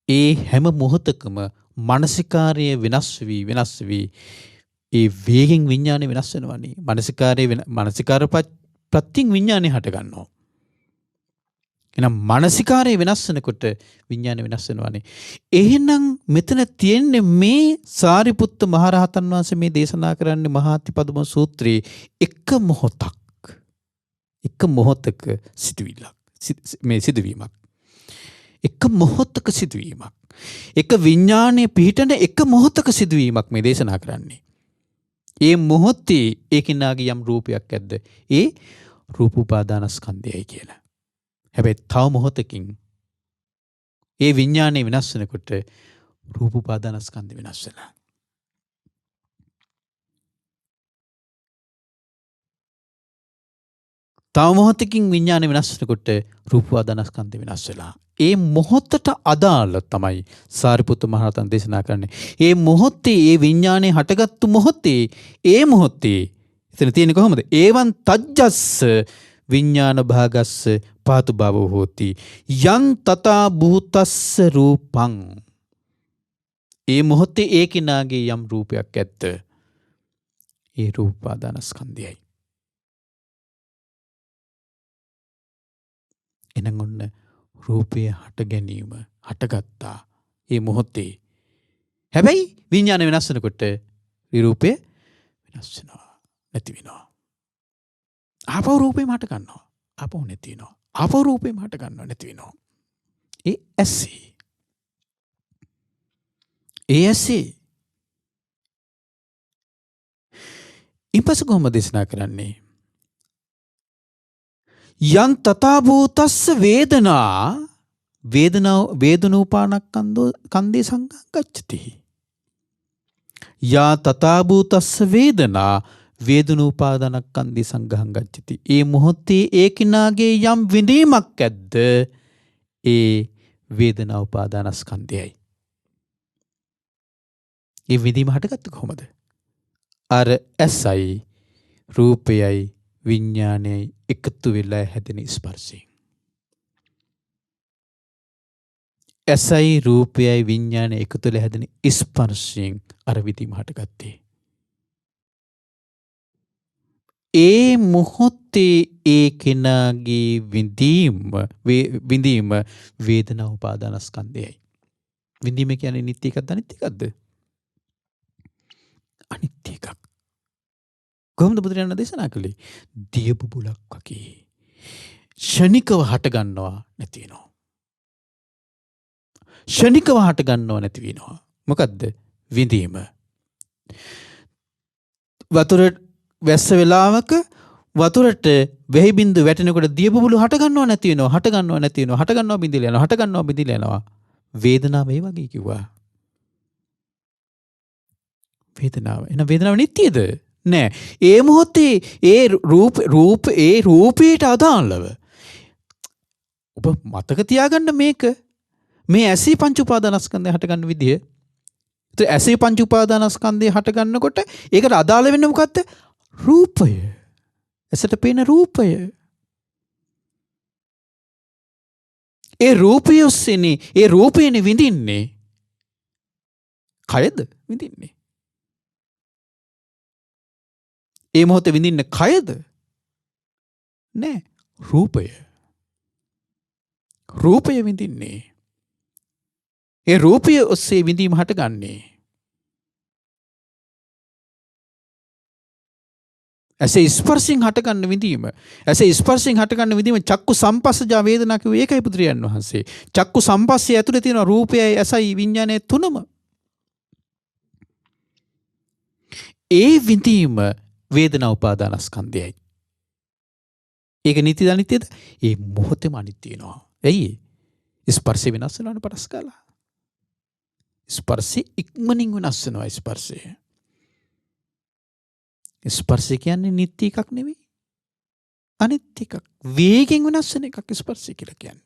ඒ හැම මොහොතකම මානසිකාර්ය වෙනස් වී ඒ වේගෙන් විඥානය වෙනස් වෙනවනේ. මානසිකාර ප්‍රත්‍යයෙන් විඥානය හට ගන්නවා. එහෙනම් මානසිකාරය වෙනස් වෙනකොට විඥානය වෙනස් වෙනවනේ. එහෙනම් මෙතන තියෙන්නේ මේ සාරිපුත්ත මහරහතන් වහන්සේ මේ දේශනා කරන්නේ මහාතිපදම සූත්‍රයේ එක මොහොතක සිදුවීමක්. එක මොහොතක සිදුවීමක්. එක විඥානයේ පිහිටන එක මොහොතක සිදුවීමක් මේ දේශනා කරන්නේ. ඒ මොහොතේ ඒ කෙනාගේ යම් රූපයක් ඇද්ද ඒ රූප උපාදානස්කන්ධයයි කියලා. හැබැයි තව මොහොතකින් ඒ විඥානය වෙනස් වෙනකොට රූප උපාදානස්කන්ධය වෙනස් වෙනවා. තව මොහොතකින් විඥානය වෙනස් වෙනකොට රූප උපාදානස්කන්ධය වෙනස් වෙලා. ඒ මොහොතට අදාළ තමයි සාරිපුත්ත මහරහතන් දේශනා කරන්නේ. ඒ මොහොතේ ඒ විඥානය හටගත්තු මොහොතේ එතන තියෙන්නේ කොහොමද? ඒවන් තජ්ජස්ස විඥාන භාගස්ස පාතු භවෝ හෝති යන් තථා භූතස්ස රූපං. ඒ මොහොතේ ඒ කෙනාගේ යම් රූපයක් ඇත්ත ඒ රූප උපාදානස්කන්ධයයි. එනං ඔන්න රූපය හට ගැනීම හටගත්තා ඒ මොහොතේ. හැබැයි විඥානය වෙනස් වෙනකොට ඒ රූපය වෙනස් වෙනවා නැති වෙනවා. ආපහු රූපෙම හට ගන්නවා. ආපහු නැති වෙනවා. ආපහු රූපෙම හට ගන්නවා නැති වෙනවා. ඒ ඇසේ. ඊපස්සේ කොහොමද දේශනා කරන්නේ? යන් තථා භූතස්ස වේදනෝපානස්කන්ධේ සංඝං ගච්ඡති. යා තථා භූතස්ස වේදනෝපාදානස්කන්ධේ සංඝං ගච්ඡති. ඒ මොහොතේ ඒ කිනාගේ යම් විඳීමක් ඇද්ද ඒ වේදනා උපාදානස්කන්ධයයි. ඒ විඳීම හටගත්තේ කොහොමද? අර ඇසයි රූපයයි විඥානයයි එකතු වෙලා හැදෙන ස්පර්ශයෙන්. ඇසයි රූපයයි විඥානය එකතු වෙලා හැදෙන ස්පර්ශයෙන් අර විඳීම හටගත්තේ. ඒ මොහොතේ ඒ කෙනාගේ විඳීම වේදනා උපාදානස්කන්ධයයි. විඳීම කියන්නේ නිත්‍ය එකක්ද අනිත්‍ය එකක්ද? අනිත්‍ය එකක්. කොහොමද බුදුරජාණන් දේශනා කළේ? දිය බුබුලක් වගේ. ෂණිකව හට ගන්නවා නැති වෙනවා. ෂණිකව හට ගන්නව නැති වෙනවා. මොකද්ද? විඳීම. වතුර වැස්ස වෙලාවක වතුරට වැහි බින්දු වැටෙනකොට දිය බුබුලු හට ගන්නව නැති වෙනවා. හට ගන්නව නැති වෙනවා. හට ගන්නව බිඳිලා යනවා. හට ගන්නව බිඳිලා යනවා. වේදනාව ඒ වගේ කිව්වා. වේදනාව. එහෙනම් වේදනාව නිට්ටියද? නෑ. ඒ මොහොතේ ඒ රූපයට අදාළව ඔබ මතක තියාගන්න මේක. මේ ඇසී පංච උපාදානස්කන්ධය හටගන්න විදිය. ඒත් ඇසී පංච උපාදානස්කන්ධය හටගන්නකොට ඒකට අදාළ වෙන්නේ මොකද්ද? රූපය. ඇසට පේන රූපය. ඒ රූපය ඔස්සේනේ ඒ රූපේනේ විඳින්නේ. කයද විඳින්නේ? ඒ මොහොතේ විඳින්නේ කයද? නෑ. රූපය. රූපය විඳින්නේ. ඒ රූපය ඔස්සේ විඳීම හටගන්නේ. ඇසේ ස්පර්ශයෙන් හටගන්න විඳීම. ඇසේ ස්පර්ශයෙන් හටගන්න විඳීම චක්කු සම්පස්සජා වේදනා කිව්වේ ඒකයි බුදුරජාණන් වහන්සේ. චක්කු සම්පස්සේ ඇතුලේ තියෙන රූපයයි ඇසයි විඥානය තුනම. ඒ විඳීම වේදනා උපාදානස්කන්ධයයි. ඒක නිත්‍යද අනිත්‍යද? ඒ මොහොතේම අනිත්‍ය වෙනවා. ඇයි? ස්පර්ශය වෙනස් වෙනවනේ පටස් කාලා. ස්පර්ශය ඉක්මනින් වෙනස් වෙනවා ස්පර්ශය. ස්පර්ශය කියන්නේ නිත්‍ය එකක් නෙවෙයි. අනිත්‍ය එකක්. වේගෙන් වෙනස් වෙන එකක් ස්පර්ශය කියලා කියන්නේ.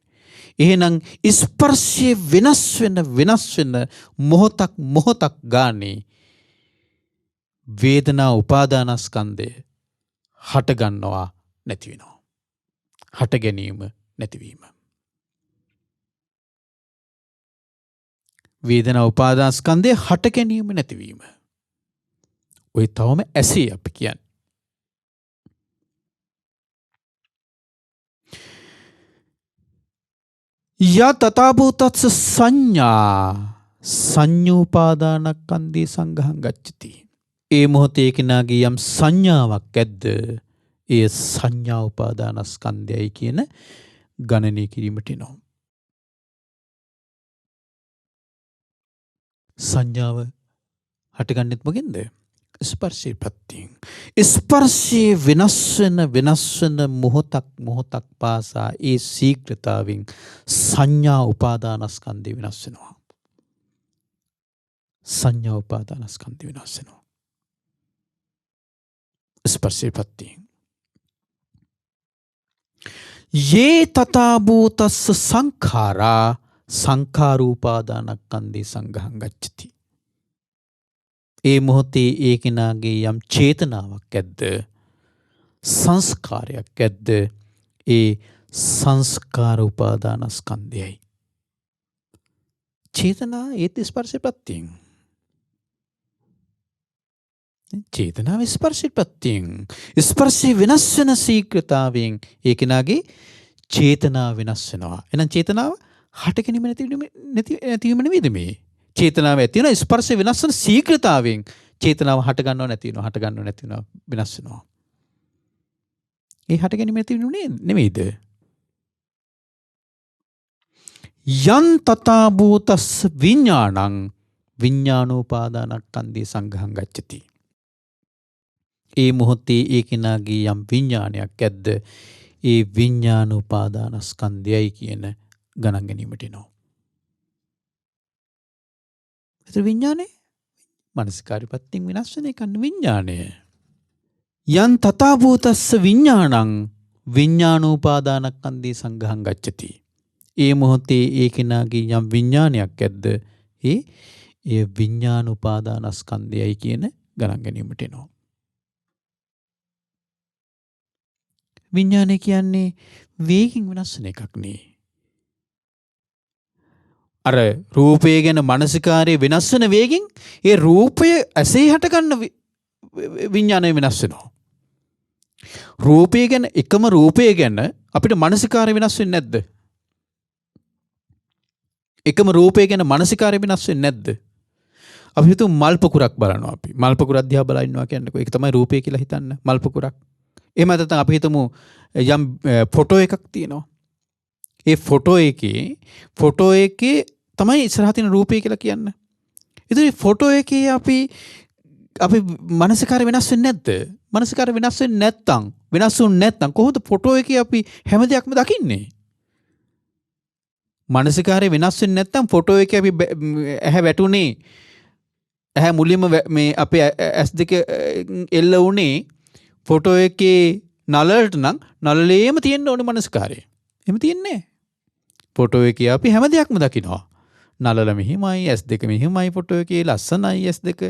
එහෙනම් ස්පර්ශය වෙනස් වෙන මොහොතක් ගානේ වේදනා උපාදානස්කන්ධය හට ගන්නවා නැති වෙනවා. හට ගැනීම නැතිවීම. වේදනා උපාදානස්කන්ධය හට ගැනීම නැතිවීම. ඔය තවම ඇසේ අපි කියන්නේ. යා තථාභූතස්ස සංඥා සංඤූපාදානස්කන්ධේ සංඝං ගච්ඡති. ඒ මොහොතේ කෙනාගේ යම් සංඥාවක් ඇද්ද ඒ සංඥා උපාදානස්කන්ධයයි කියන ගණනය කිරීමට එනවා. සංඥාව හටගන්නෙත් මොකෙන්ද? ස්පර්ශයේ ප්‍රත්‍යයෙන්. ස්පර්ශයේ වෙනස් වෙන මොහොතක් පාසා ඒ ශීඝ්‍රතාවෙන් සංඥා උපාදානස්කන්ධය වෙනස් වෙනවා. සංඥා උපාදානස්කන්ධය වෙනස් වෙනවා. ස්පර්ශයේ ප්‍රත්‍යයෙන්. යේ තථා භූතස්ස සංඛාරා සංඛාරූපාදානස්කන්ධේ සංඝං ගච්ඡති. ඒ මොහොතේ ඒ කෙනාගේ යම් චේතනාවක් ඇද්ද සංස්කාරයක් ඇද්ද ඒ සංස්කාර උපාදානස්කන්ධයයි. චේතනා ඒත් ස්පර්ශ ප්‍රත්‍යයෙන්. චේතනාව ස්පර්ශ ප්‍රත්‍යයෙන්. ස්පර්ශය වෙනස් වෙන ශීඝ්‍රතාවයෙන් ඒ කෙනාගේ චේතනාව වෙනස් වෙනවා. එහෙනම් චේතනාව හට ගැනීම නැතිවීම නෙවෙයිද මේ? චේතනාව ඇති වෙන ස්පර්ශය වෙනස් වෙන ශීඝ්‍රතාවයෙන් චේතනාව හට ගන්නව නැති වෙනවා. හට ගන්නව නැති වෙනවා. වෙනස් වෙනවා. ඒ හට ගැනීම නැතිවීම නෙවෙයිද? යන් තථා භූතස්ස විඥානං විඥානෝපාදානස්කන්ධේ සංඝං ගච්ඡති. ඒ මොහොතේ ඒ කෙනාගේ යම් විඥානයක් ඇද්ද ඒ විඥානෝපාදානස්කන්ධයයි කියන ගණන් ගැනීමට එනවා. ඒතර විඥානය මනස්කාරපත්තියෙන් වෙනස් වෙන එක විඥානය. යන් තථා භූතස්ස විඥානං විඥානෝපාදානස්කන්ධේ සංඝං ගච්ඡති. ඒ මොහොතේ ඒ කෙනාගේ යම් විඥානයක් ඇද්ද ඒ විඥානෝපාදානස්කන්ධයයි කියන ගණන් ගැනීමට එනවා. විඥානය කියන්නේ වේගින් වෙනස් වෙන එකක් නේ. අර රූපය ගැන මානසිකාරයේ වෙනස් වෙන වේගින් ඒ රූපය ඇසේ හටගන්න විඥානය වෙනස් වෙනවා. රූපය ගැන එකම රූපය ගැන අපිට මානසිකාරය වෙනස් වෙන්නේ නැද්ද? එකම රූපය ගැන මානසිකාරය වෙනස් වෙන්නේ නැද්ද? අපි හිතමු මල් පොකුරක් බලනවා අපි. මල් පොකුරක් දිහා බලා ඉන්නවා කියන්නකෝ. ඒක තමයි රූපය කියලා හිතන්න. මල් පොකුරක්. එහෙම නැත්නම් අපි හිතමු යම් ෆොටෝ එකක් තියෙනවා. ඒ ෆොටෝ එකේ තමයි ඉස්සරහ තියෙන රූපය කියලා කියන්න. ඉතින් ෆොටෝ එකේ අපි මානසිකාරය වෙනස් වෙන්නේ නැද්ද? මානසිකාරය වෙනස් වෙන්නේ නැත්නම් කොහොමද ෆොටෝ එකේ අපි හැම දෙයක්ම දකින්නේ? මානසිකාරය වෙනස් වෙන්නේ නැත්නම් ෆොටෝ එකේ අපි ඇහැ වැටුනේ ඇහැ මුලින්ම මේ අපේ ඇස් දෙක එල්ල වුණේ ෆොටෝ එකේ නලලට නම් නලලේම තියෙන්න ඕනේ මානසිකාරය. එහෙම තියන්නේ. ෆොටෝ එකේ අපි හැම දෙයක්ම දකිනවා. නලල මෙහිමයි, ඇස් දෙක මෙහිමයි, ෆොටෝ එකේ ලස්සනයි ඇස් දෙක.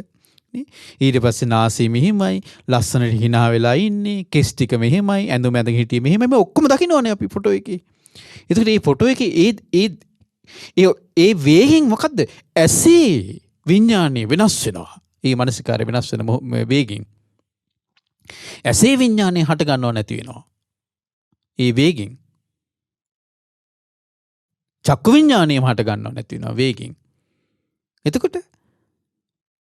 ඊට පස්සේ නාසය මෙහිමයි, ලස්සනට hina වෙලා ඉන්නේ, කෙස් ටික මෙහිමයි, ඇඳුම ඇඳගෙන හිටියේ මෙහිමයි. මේ ඔක්කොම දකින්නෝනේ අපි ෆොටෝ එකේ. ඒකට මේ ෆොටෝ එකේ ඒ වේගෙන් මොකද්ද? ඇසේ විඥානය වෙනස් වෙනවා. ඒ මානසිකාරය වෙනස් වෙන වේගෙන්. ඇසේ විඥානය හට ගන්නව නැති වෙනවා. ඒ වේගෙන්. චක්කු විඥානයම හට ගන්නව නැති වෙනවා වේගෙන්. එතකොට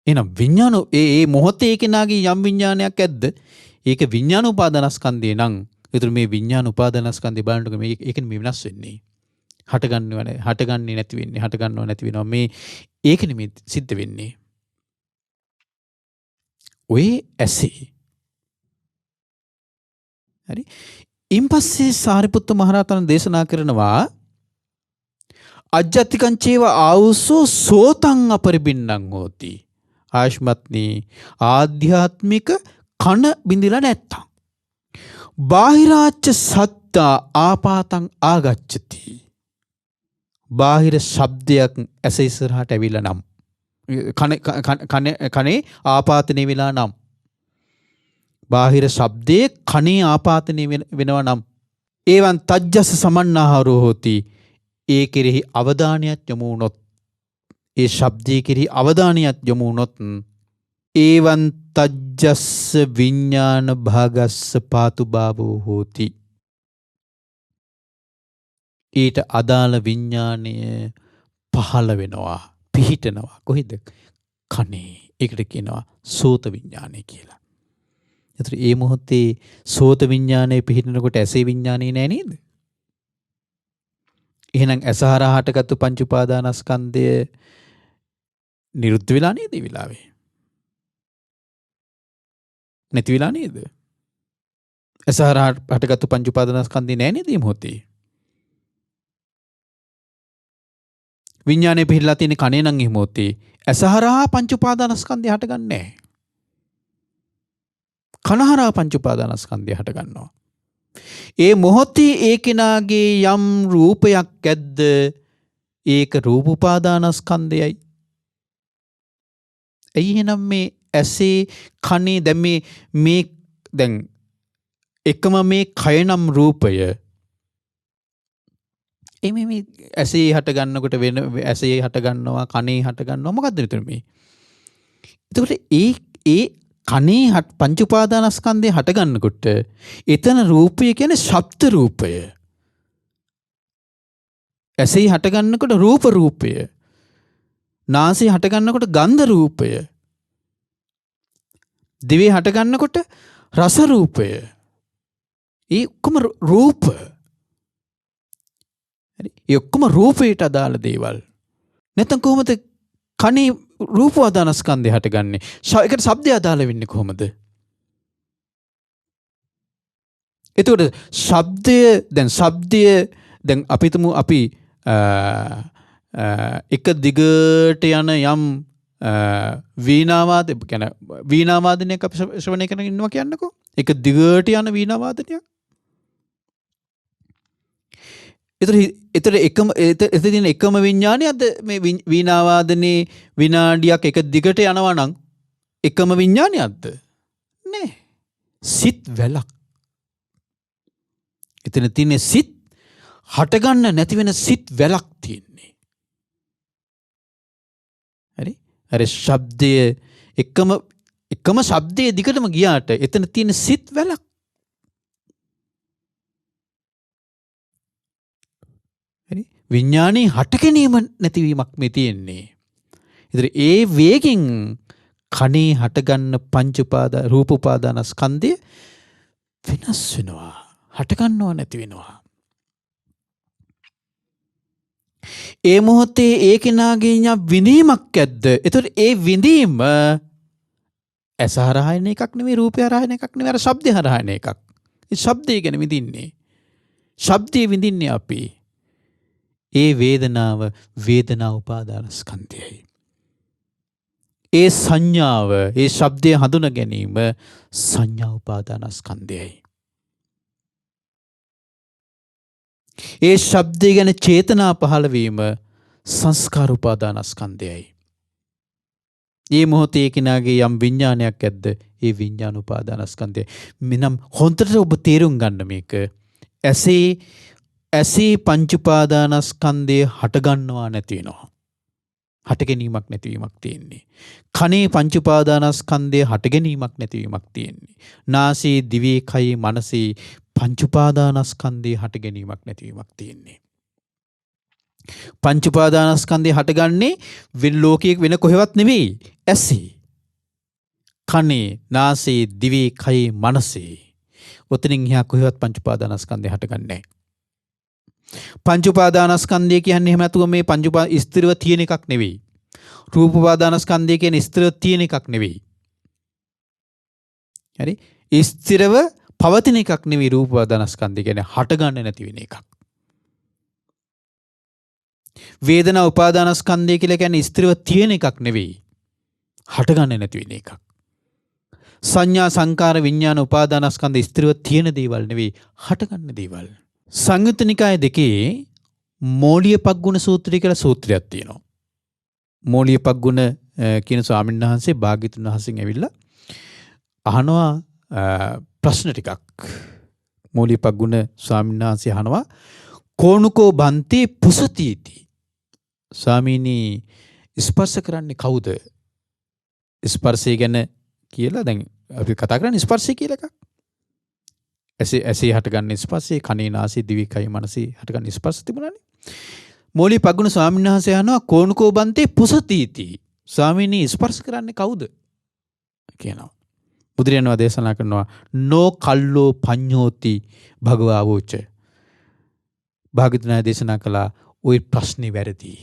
එහෙනම් විඥාන ඒ මොහොතේ කෙනාගේ යම් විඥානයක් ඇද්ද? ඒක විඥාන උපාදානස්කන්ධය නම් ඒතර මේ විඥාන උපාදානස්කන්ධය බලනකොට මේක මේ වෙනස් වෙන්නේ. හටගන්නේ නැති වෙන්නේ. හට ගන්නව නැති වෙනවා. මේ ඒක නෙමෙයි සිද්ධ වෙන්නේ. ඔය ඇසේ. හරි. ඉන්පස්සේ සාරිපුත්ත මහරහතන් දේශනා කරනවා අජ්ජත්තිකං චේව ආවුසෝ සෝතං අපරිබින්නං හෝති. ආශ්මත්නි ආධ්‍යාත්මික කන බිඳිලා නැත්තම්. බාහිරාච්ච සත්තා ආපාතං ආගච්ඡති. බාහිර ශබ්දයක් ඇස ඉස්සරහට ඇවිල්ලා නම් කනේ ආපාතනය වෙලා නම් බාහිර ශබ්දයේ කනේ ආපාතනය වෙනවා නම් ඒවන් තජ්ජස සමන්නාහාරෝ හෝති. ඒ කෙරෙහි අවධානයක් යොමු වුණොත් ඒ ශබ්දයේ කෙරෙහි අවධානයක් යොමු වුණොත් ඒවන් තජ්ජස්ස විඥාන භාගස්ස පාතු භාවෝ හෝති. ඊට අදාළ විඥානය පහළ වෙනවා, පිහිටනවා. කොහෙද? කනේ. ඒකට කියනවා සෝත විඥානය කියලා. ඒතර මේ මොහොතේ සෝත විඥානය පිහිටනකොට ඇසේ විඥානේ නෑ නේද? එහෙනම් ඇස හරහා හටගත්තු පංච උපාදානස්කන්ධය නිරුද්ධ වෙලා නේද මේ වෙලාවේ? නැති වෙලා නේද? ඇස හරහා හටගත්තු පංච උපාදානස්කන්ධය නෑ නේද මේ මොහොතේ? විඥානය පිහිටලා තියෙන කනේ නම් මේ මොහොතේ ඇස හරහා පංච උපාදානස්කන්ධය හටගන්නේ නැහැ. කන හරහා පංච උපාදානස්කන්ධය හට ගන්නවා. ඒ මොහොතේ ඒ කෙනාගේ යම් රූපයක් ඇද්ද ඒක රූප උපාදානස්කන්ධයයි. එයි එහෙනම් මේ ඇසේ කනේ දැන් එකම මේ කය නම් රූපය මේ ඇසේ හට ගන්නකොට වෙන ඇසේ හට ගන්නවා, කනේ හට ගන්නවා. මොකද්ද විතර මේ? එතකොට ඒ කනේ පංච උපාදානස්කන්ධය හට ගන්නකොට එතන රූපය කියන්නේ ශබ්ද රූපය. ඇසේ හට ගන්නකොට රූපය. නාසයේ හට ගන්නකොට ගන්ධ රූපය. දිවේ හට ගන්නකොට රස රූපය. ඒ ඔක්කොම රූප. ඒ ඔක්කොම රූපයට අදාළ දේවල්. නැත්නම් කොහොමද කනේ රූප උපාදානස්කන්ධය හටගන්නේ? ඒකට ශබ්දය අදාළ වෙන්නේ කොහොමද? එතකොට ශබ්දය දැන් අපි හිතමු අපි එක දිගට යන යම් වීණාවාදනයක් අපි ශ්‍රවණය කරගෙන ඉන්නවා කියන්නකෝ. එක දිගට යන වීණාවාදනයක්. එතන එකම විඥානයක්ද මේ වීණාවාදනේ විනාඩියක් එක දිගට යනවා නම් එකම විඥානයක්ද? නෑ. සිත් වැලක්. එතන තියෙන සිත් හටගන්න නැති වෙන සිත් වැලක් තියෙන්නේ. හරි? අර ශබ්දය එකම ශබ්දයේ දිගටම ගියාට එතන තියෙන සිත් වැලක්. හරි විඥානේ හට ගැනීම නැතිවීමක් මේ තියෙන්නේ. ඒතර ඒ වේගෙන් කණේ හටගන්න පංච උපාදාන රූප උපාදානස්කන්ධය වෙනස් වෙනවා. හට ගන්නව නැති වෙනවා. ඒ මොහොතේ ඒ කෙනාගේ ඥා විඳීමක් ඇද්ද? ඒතර ඒ විඳීම ඇස හරහා එන එකක් නෙමෙයි, රූපය හරහා එන එකක් නෙමෙයි, අර ශබ්දය හරහා එන එකක්. ඒ ශබ්දය ගැන විඳින්නේ. ශබ්දය විඳින්නේ අපි. ඒ වේදනාව වේදනා උපාදානස්කන්ධයයි. ඒ සංඥාව ඒ ශබ්දය හඳුන ගැනීම සංඥා උපාදානස්කන්ධයයි. ඒ ශබ්දය ගැන චේතනා පහළ වීම සංස්කාර උපාදානස්කන්ධයයි. ඒ මොහොතේ කෙනාගේ යම් විඥානයක් ඇද්ද ඒ විඥාන උපාදානස්කන්ධයයි. මෙනම් හොඳට ඔබ තේරුම් ගන්න මේක. ඇසේ පංච උපාදානස්කන්ධය හට ගන්නවා නැති වෙනවා. හට ගැනීමක් නැතිවීමක් තියෙන්නේ. කනේ පංච උපාදානස්කන්ධය හට ගැනීමක් නැතිවීමක් තියෙන්නේ. නාසයේ දිවේ කයේ මනසේ පංච උපාදානස්කන්ධය හට ගැනීමක් නැතිවීමක් තියෙන්නේ. පංච උපාදානස්කන්ධය හටගන්නේ වෙන ලෝකයක වෙන කොහෙවත් නෙවෙයි. ඇසේ, කනේ, නාසයේ දිවේ කයේ මනසේ. ඔතනින් එහා කොහෙවත් පංච උපාදානස්කන්ධය හටගන්නේ නැහැ. පංච උපාදානස්කන්ධය කියන්නේ එහෙම නැතුව මේ ස්ථිරව තියෙන එකක් නෙවෙයි. රූප උපාදානස්කන්ධය කියන්නේ ස්ථිරව තියෙන එකක් නෙවෙයි. හරි? ස්ථිරව පවතින එකක් නෙවෙයි රූප උපාදානස්කන්ධය කියන්නේ හටගන්නේ නැති වෙන එකක්. වේදනා උපාදානස්කන්ධය කියලා කියන්නේ ස්ථිරව තියෙන එකක් නෙවෙයි. හටගන්නේ නැති වෙන එකක්. සංඥා සංකාර විඥාන උපාදානස්කන්ධ ස්ථිරව තියෙන දේවල් නෙවෙයි හටගන්න දේවල්. සංයුත්ත නිකාය 2 මෝලිය පග්ගුණ සූත්‍රය කියලා සූත්‍රයක් තියෙනවා. මෝලිය පග්ගුණ කියන ස්වාමීන් වහන්සේ භාග්‍යතුන් වහන්සේගෙන් ඇවිල්ලා අහනවා ප්‍රශ්න ටිකක්. මෝලිය පග්ගුණ ස්වාමීන් වහන්සේ අහනවා කෝණුකෝ බන්තේ පුසතිති. ස්වාමීනි ස්පර්ශ කරන්නේ කවුද? ස්පර්ශය ගැන කියලා දැන් අපි කතා කරන්නේ ස්පර්ශය කියලා එකක්. ඇසේ හටගන්න ස්පර්ශය, කනේ නාසයේ දිවේ කය මනසේ හටගන්න ස්පර්ශ තිබුණානේ. මෝලිය පග්ගුණ ස්වාමීන් වහන්සේ අහනවා කෝණුකෝ බන්තේ පුසතිති. ස්වාමීනි ස්පර්ශ කරන්නේ කවුද? කියනවා. බුදුරජාණන් වහන්සේ දේශනා කරනවා නෝ කල්ලෝ පඤ්ඤෝති භගවා වෝච. භාග්‍යවතුන් දේශනා කළා ওই ප්‍රශ්නේ වැරදි.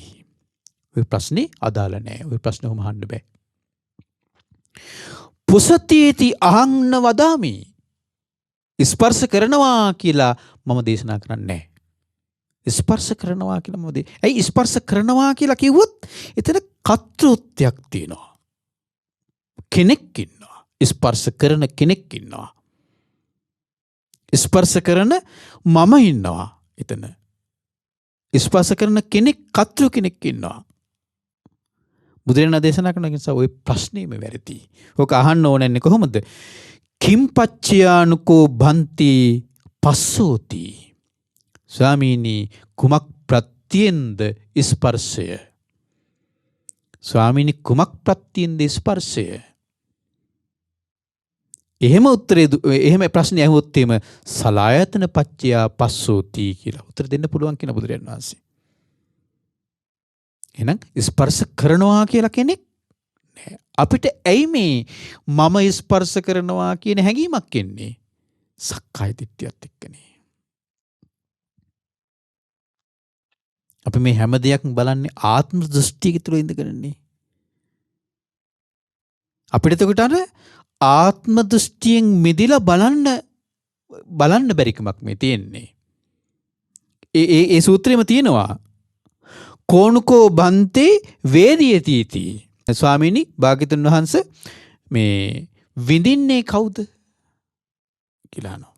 ওই ප්‍රශ්නේ අදාළ නැහැ. ওই ප්‍රශ්නේ ඔහොම අහන්න බෑ. පුසතිති අහන්න වදාමි. ස්පර්ශ කරනවා කියලා මම දේශනා කරන්නේ නැහැ. ස්පර්ශ කරනවා කියලා මම ඇයි ස්පර්ශ කරනවා කියලා කිව්වොත් එතන කර්තෘත්වයක් තියෙනවා. කෙනෙක් ඉන්නවා. ස්පර්ශ කරන කෙනෙක් ඉන්නවා. ස්පර්ශ කරන මම ඉන්නවා. එතන ස්පර්ශ කරන කෙනෙක් කර්තෘ කෙනෙක් ඉන්නවා. බුදුරජාණන් දේශනා කරන නිසා ওই ප්‍රශ්නේම වැරදි. ඔක අහන්න ඕනන්නේ කොහොමද? කිම්පච්චයානුකෝ බන්ති පස්සෝති. ස්වාමීනි කුමක් ප්‍රත්‍යෙන්ද ස්පර්ශය? ස්වාමීනි කුමක් ප්‍රත්‍යෙන්ද ස්පර්ශය? එහෙම ප්‍රශ්නේ ඇහුවොත් එම සලායතන පච්චයා පස්සෝති කියලා උත්තර දෙන්න පුළුවන් කියන බුදුරජාණන් වහන්සේ. එහෙනම් ස්පර්ශ කරනවා කියලා කෙනෙක් නැහැ. අපිට ඇයි මේ මම ස්පර්ශ කරනවා කියන හැඟීමක් එන්නේ? සක්කාය දිට්ඨියත් එක්කනේ. අපි මේ හැම දෙයක්ම බලන්නේ ආත්ම දෘෂ්ටියක තුල ඉඳගෙනනේ. අපිට එතකොට අර ආත්ම දෘෂ්ටියෙන් මිදිලා බලන්න බැරිකමක් මේ තියෙන්නේ. ඒ සූත්‍රෙම තියෙනවා කෝණුකෝ බන්තේ වේදියතිති. ස්වාමීනි භාග්‍යතුන් වහන්සේ මේ විඳින්නේ කවුද කියලා අහනවා.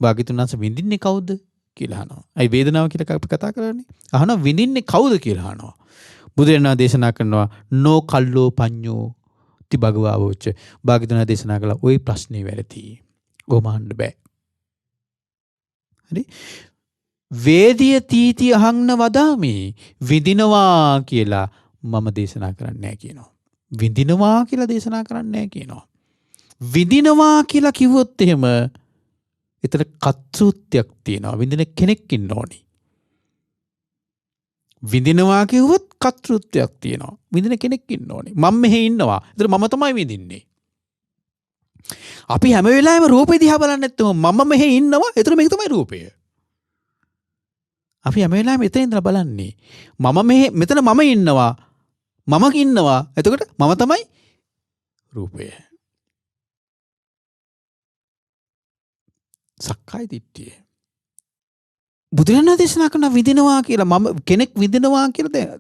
භාග්‍යතුන් වහන්සේ විඳින්නේ කවුද කියලා අහනවා. අයි වේදනාව කියලා අපි කතා කරන්නේ. අහනවා විඳින්නේ කවුද කියලා අහනවා. බුදුරජාණන් දේශනා කරනවා නෝ කල්ලෝ පඤ්ඤෝ ති භගවා වෝච. භාග්‍යතුන් දේශනා කළා ওই ප්‍රශ්නේ වැරදි. ඔහොම අහන්න බෑ. හරි? වේදිය තීති අහන්න වදාමි. විඳිනවා කියලා මම දේශනා කරන්නේ නැහැ කියනවා. විඳිනවා කියලා දේශනා කරන්නේ නැහැ කියනවා. විඳිනවා කියලා කිව්වොත් එහෙම එතන කර්තෘත්වයක් තියෙනවා. විඳින කෙනෙක් ඉන්න ඕනි. විඳිනවා කිව්වොත් කර්තෘත්වයක් තියෙනවා. විඳින කෙනෙක් ඉන්න ඕනේ. මම මෙහෙ ඉන්නවා. ඒතර මම තමයි විඳින්නේ. අපි හැම වෙලාවෙම රූපේ දිහා බලන්නේ නැත්නම් මම මෙහෙ ඉන්නවා. ඒතර මේක තමයි රූපය. අපි හැම වෙලාවෙම එතන ඉඳලා බලන්නේ. මම මෙහෙ මෙතන මම ඉන්නවා. මම ඉන්නවා. එතකොට මම තමයි රූපය. සක්කාය දිට්ඨිය. බුදුරණන් දේශනා කරන විඳිනවා කියලා මම කෙනෙක් විඳිනවා කියලා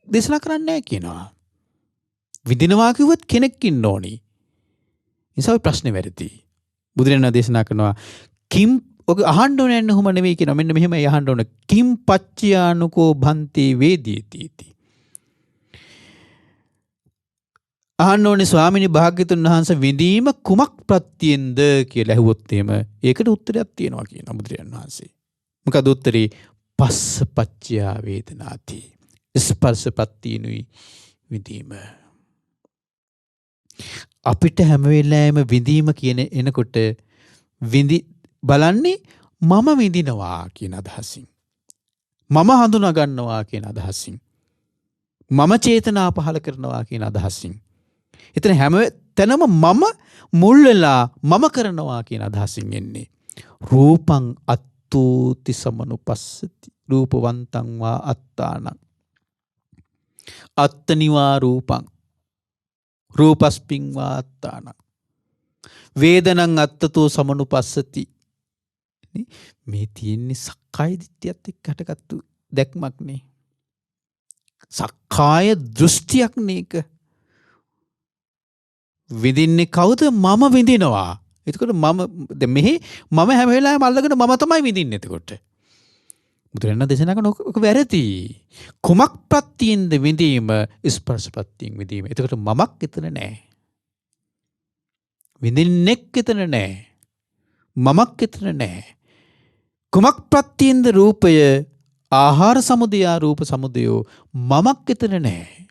දේශනා කරන්නේ නැහැ කියනවා. විඳිනවා කිව්වොත් කෙනෙක් ඉන්න ඕනි. නිසා ප්‍රශ්නේ වැරදි. බුදුරණන් දේශනා කරනවා කිම් ඔක අහන්න ඕනේ නැන්න ඔහොම නෙවෙයි කියනවා. මෙන්න මෙහෙමයි අහන්න ඕනේ. කිම් පච්චයානුකෝ භන්ති වේදීති. අහන්න ඕනේ ස්වාමිනී භාග්‍යතුන් වහන්සේ විඳීම කුමක් ප්‍රත්‍යෙන්ද කියලා ඇහුවොත් එහෙම ඒකට උත්තරයක් තියෙනවා කියනවා බුදුරජාණන් වහන්සේ. මොකද උත්තරේ පස්ස පච්චයා වේදනාති. ස්පර්ශ ප්‍රත්‍යිනුයි විඳීම. අපිට හැම වෙලාවෙම විඳීම කියන එනකොට බලන්නේ මම විඳිනවා කියන අදහසින්. මම හඳුනා ගන්නවා කියන අදහසින්. මම චේතනා පහල කරනවා කියන අදහසින්. එතන හැම තැනම මම මුල් වෙලා මම කරනවා කියන අදහසින් එන්නේ. රූපං අත්තූති සමනුපස්සති. රූපවන්තං වා අත්තානං. අත්තනිවා රූපං. රූපස්පින් වා අත්තානං. වේදනං අත්තතෝ සමනුපස්සති. මේ තියෙන්නේ සක්කාය දිට්ඨියත් එක්ක හටගත්තු දැක්මක් නේ. සක්කාය දෘෂ්ටියක් නේක. විඳින්නේ කවුද? මම විඳිනවා. එතකොට මෙහි මම හැම වෙලාවෙම අල්ලගෙන මම තමයි විඳින්නේ. එතකොට බුදුරණන් දේශනා කරන ඔක වැරදි. කුමක් ප්‍රත්‍යින්ද විඳීම? ස්පර්ශ ප්‍රත්‍යින් විඳීම. එතකොට මමක් එතන නැහැ. විඳින්නෙක් එතන නැහැ. මමක් එතන නැහැ. කුමක් ප්‍රත්‍යින්ද රූපය? ආහාර සමුදය රූප සමුදයෝ. මමක් එතන නැහැ.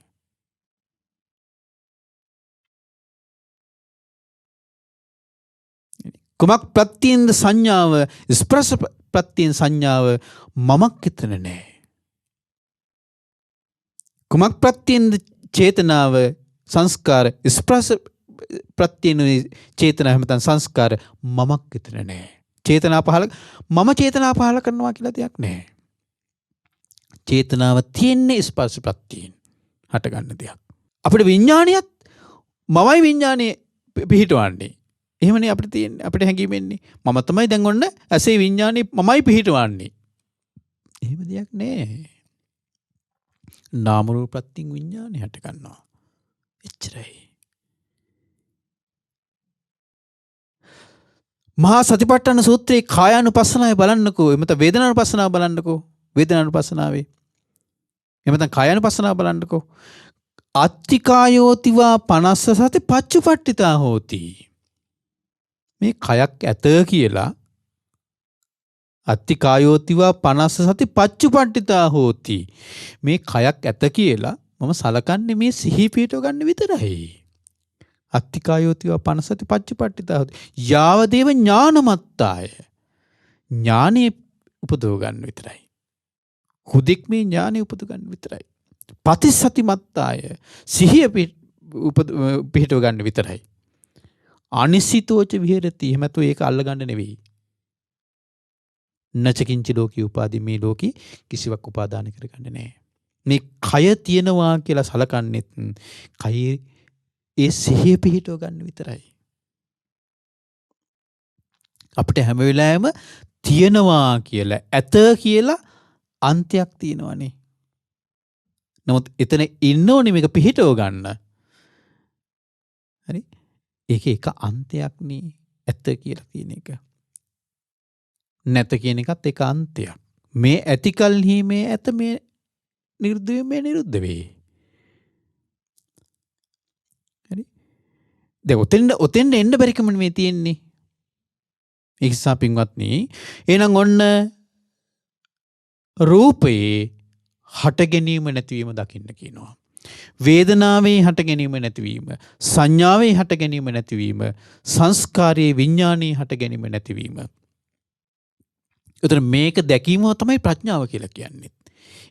කුමක් ප්‍රත්‍යින්ද සංඥාව? ස්පර්ශ ප්‍රත්‍යින් සංඥාව. මමක් එතන නැහැ. කුමක් ප්‍රත්‍යින්ද චේතනාව? සංස්කාර. ස්පර්ශ ප්‍රත්‍යින් චේතනාව හැමතැන සංස්කාර. මමක් එතන නැහැ. චේතනා පහල මම චේතනා පහල කරනවා කියලා දෙයක් නැහැ. චේතනාව තියෙන්නේ ස්පර්ශ ප්‍රත්‍යයෙන් හටගන්න දෙයක්. අපිට විඥානියත් මමයි විඥානේ පිහිටවන්නේ. එහෙමනේ අපිට තියෙන්නේ. අපිට හැඟීමෙන්නේ මම තමයි දැන් ඔන්න ඇසේ විඥානේ මමයි පිහිටවන්නේ. එහෙම දෙයක් නෑ. නාම රූප ප්‍රත්‍යයෙන් විඥානේ හටගන්නවා. එච්චරයි. මහා සතිපට්ඨාන සූත්‍රයේ කායානුපස්සනාවේ බලන්නකෝ. එමෙත වේදනානුපස්සනාව බලන්නකෝ. වේදනානුපස්සනාවේ. එමෙතන කායානුපස්සනාව බලන්නකෝ. අත්තිකායෝතිවා 50 සති පච්චුපට්ඨිතා හෝති. මේ කයක් ඇත කියලා අත්තිකායෝතිවා 50 සති පච්චුපට්ඨිතා හෝති. මේ කයක් ඇත කියලා මම සලකන්නේ මේ සිහි පිටව ගන්න විතරයි. අත්තිකායෝතිවා 50 සති පච්චුපට්ඨිතා හෝති. යාවදේව ඥානමත්තාය. ඥානෙ උපදව ගන්න විතරයි. හුදෙක් මේ ඥානෙ උපදව ගන්න විතරයි. පතිසති මත්තාය. සිහිය පිටව ගන්න විතරයි. අනිසිතෝච විහෙරති. එහෙමතු ඒක අල්ලගන්න නෙවෙයි. නචකින්ච ලෝකී උපාදී. මේ ලෝකී කිසිවක් උපාදාන කරගන්න නැහැ. මේ කය තියෙනවා කියලා සලකන්නේත් කය ඒ සිහිය පිහිටව ගන්න විතරයි. අපිට හැම වෙලාවෙම තියෙනවා කියලා ඇත කියලා අන්තයක් තියෙනවනේ. නමුත් එතන ඉන්න ඕනේ මේක පිහිටව ගන්න. හරි? ඒක එක අන්තයක් නේ ඇත කියලා තියෙන එක. නැත කියන එකත් එක අන්තයක්. මේ ඇතිකල්හි මේ ඇත මේ නිරුද්ධ වේ. හරි? දැන් ඔතෙන් එන්න බැරිකම මේ තියෙන්නේ. ඒක නිසා පින්වත්නි, එහෙනම් ඔන්න රූපේ හට ගැනීම නැතිවීම දකින්න කියනවා. වේදනාවේ හට ගැනීම නැතිවීම, සංඥාවේ හට ගැනීම නැතිවීම, සංස්කාරයේ විඥානයේ හට ගැනීම නැතිවීම. එතන මේක දැකීම තමයි ප්‍රඥාව කියලා කියන්නේ.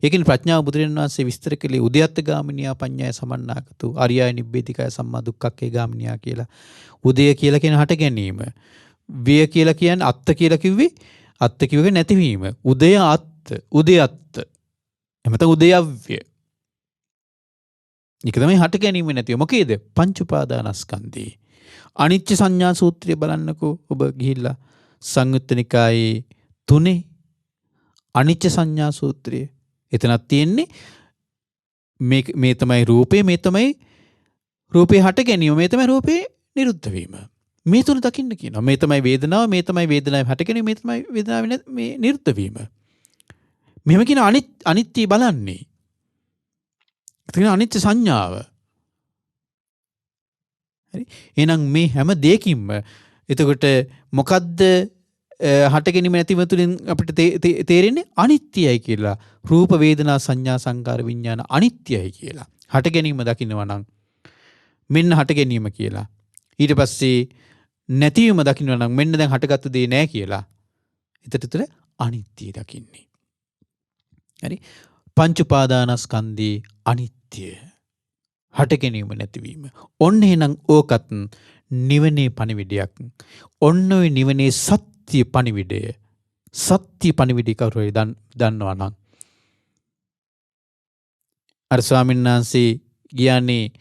ඒකෙන් ප්‍රඥාව බුදුරජාණන් වහන්සේ විස්තර කළේ උද්‍යත්ත ගාමිනියා පඤ්ඤාය සමන්නාගතු අරියාය නිබ්බේධිකාය සම්මා දුක්ඛක්ඛේ ගාමිනියා කියලා. උදය කියලා කියන හට ගැනීම. විය කියලා කියන්නේ අත්ත කියලා කිව්වේ අත්ත කිව්වේ නැතිවීම. උදය අත්ත උදයත්ත. එමෙත උදයව්‍ය. ඒක තමයි හට ගැනීම නැතිව. මොකේද? පංච උපාදානස්කන්ධේ. අනිච්ච සංඥා සූත්‍රය බලන්නකෝ ඔබ ගිහිල්ලා සංයුත්ත නිකායේ 3 අනිච්ච සංඥා සූත්‍රය. එතනක් තියෙන්නේ මේ තමයි රූපේ, මේ තමයි රූපේ හට ගැනීම, මේ තමයි රූපේ නිරුද්ධ වීම. මේ තුන දකින්න කියනවා. මේ තමයි වේදනාව, මේ තමයි වේදනාවේ හට ගැනීම, මේ තමයි වේදනාවේ මේ නිරුද්ධ වීම. මෙහෙම කියන අනිත්‍ය බලන්නේ. එතන අනිත්‍ය සංඥාව. හරි. එහෙනම් මේ හැම දෙයකින්ම එතකොට මොකද්ද හට ගැනීම නැතිව තුලින් අපිට තේරෙන්නේ අනිත්‍යයි කියලා. රූප වේදනා සංඥා සංකාර විඥාන අනිත්‍යයි කියලා. හට ගැනීම දකින්නවා නම් මෙන්න හට ගැනීම කියලා. ඊට පස්සේ නැතිවීම දකින්නවා නම් මෙන්න දැන් හටගත්තු දේ නැහැ කියලා. එතට තුළ අනිත්‍ය දකින්නේ. හරි. පංච උපාදානස්කන්ධේ අනිත්‍ය. හට ගැනීම නැතිවීම. ඔන්න එහෙනම් ඕකත් නිවනේ පණිවිඩයක්. ඔන්න ඔය නිවනේ සත්‍ය පණිවිඩය. සත්‍ය පණිවිඩය කවුරු හරි දන්නවා නම් අර ස්වාමීන් වහන්සේ කියන්නේ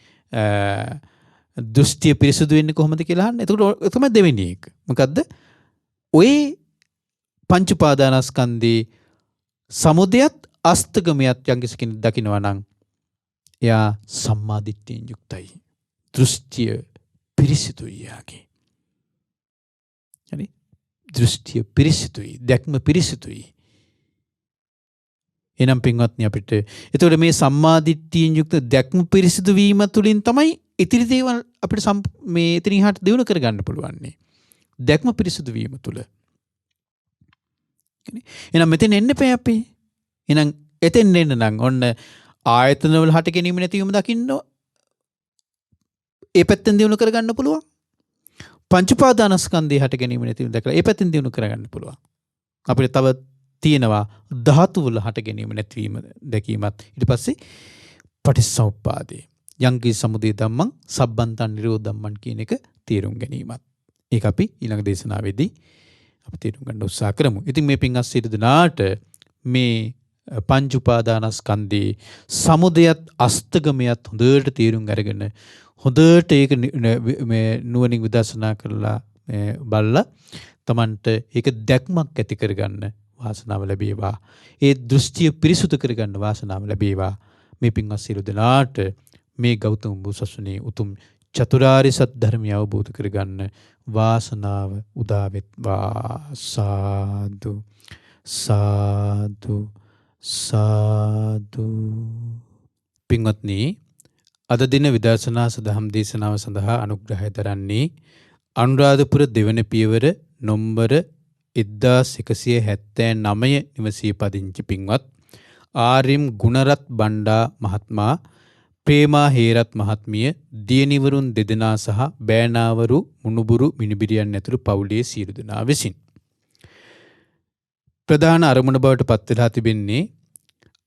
දෘෂ්ටිය පිරිසුදු වෙන්නේ කොහොමද කියලා අහන්න. එතකොට තමයි දෙවෙනි එක. මොකද්ද? ඔය පංච උපාදානස්කන්ධේ සමුදයත් අස්තගමයත් යම්කිසි කෙනෙක් දකිනවා නම් එයා සම්මාදිට්ඨියෙන් යුක්තයි. දෘෂ්ටිය පිරිසිදුයි යාගේ. හරි? දෘෂ්ටිය පිරිසිදුයි, දැක්ම පිරිසිදුයි. එනම් පින්වත්නි අපිට එතකොට මේ සම්මාදිට්ඨියෙන් යුක්ත දැක්ම පිරිසිදු වීම තුළින් තමයි ඉතිරි දේවල් අපිට මේ එතන ඉහට දියුණු කරගන්න පුළුවන්. දැක්ම පිරිසිදු වීම තුළ. එහෙනම් මෙතෙන් එන්න එපා අපි. එහෙනම් එතෙන් එන්න නම් ඔන්න ආයතන වල හට ගැනීම නැතිවීම දකින්න ඒ පැත්තෙන් දියුණු කරගන්න පුළුවන්. පංච උපාදානස්කන්ධේ හට ගැනීම නැතිවීම දැකලා ඒ පැත්තෙන් දියුණු කරගන්න පුළුවන්. අපිට තව තියෙනවා ධාතු වල හට ගැනීම නැතිවීම දැකීමත්. ඊට පස්සේ පටිච්චසමුප්පාදේ යංකී සමුදය ධම්මං සබ්බන්තං නිරෝධ ධම්මං කියන එක තේරුම් ගැනීමත්. ඒක අපි ඊළඟ දේශනාවේදී අපි තේරුම් ගන්න උත්සාහ කරමු. ඉතින් මේ පින්වත් සියලු දෙනාට මේ පංච උපාදානස්කන්ධේ සමුදයත් අස්තගමයත් හොඳට තේරුම් අරගෙන හොඳට ඒක මේ නුවණින් විදර්ශනා කරලා බලලා Tamanට ඒක දැක්මක් ඇති කරගන්න වාසනාව ලැබේවා. ඒ දෘෂ්ටිය පිරිසුදු කරගන්න වාසනාව ලැබේවා. මේ පින්වත් සියලු දෙනාට මේ ගෞතම බුදුසසුනේ උතුම් චතුරාර්ය සත්‍ය ධර්මය අවබෝධ කරගන්න වාසනාව උදා වෙත්වා. සාදු සාදු සාදු. පින්වත්නි, අද දින විදර්ශනා සදහම් දේශනාව සඳහා අනුග්‍රහය දරන්නේ අනුරාධපුර දෙවන පියවර නොම්බර 1179 නිවසේ පදිංචි පින්වත් ආර්යම් ගුණරත් බණ්ඩා මහත්මයා, ප්‍රේමා හේරත් මහත්මිය, දියණිවරුන් දෙදෙනා සහ බෑනාවරු මුණුබුරු මිනිබිරියන් ඇතුළු පවුලේ සියලු දෙනා විසින් ප්‍රධාන අරමුණ බවට පත් වෙලා තිබෙන්නේ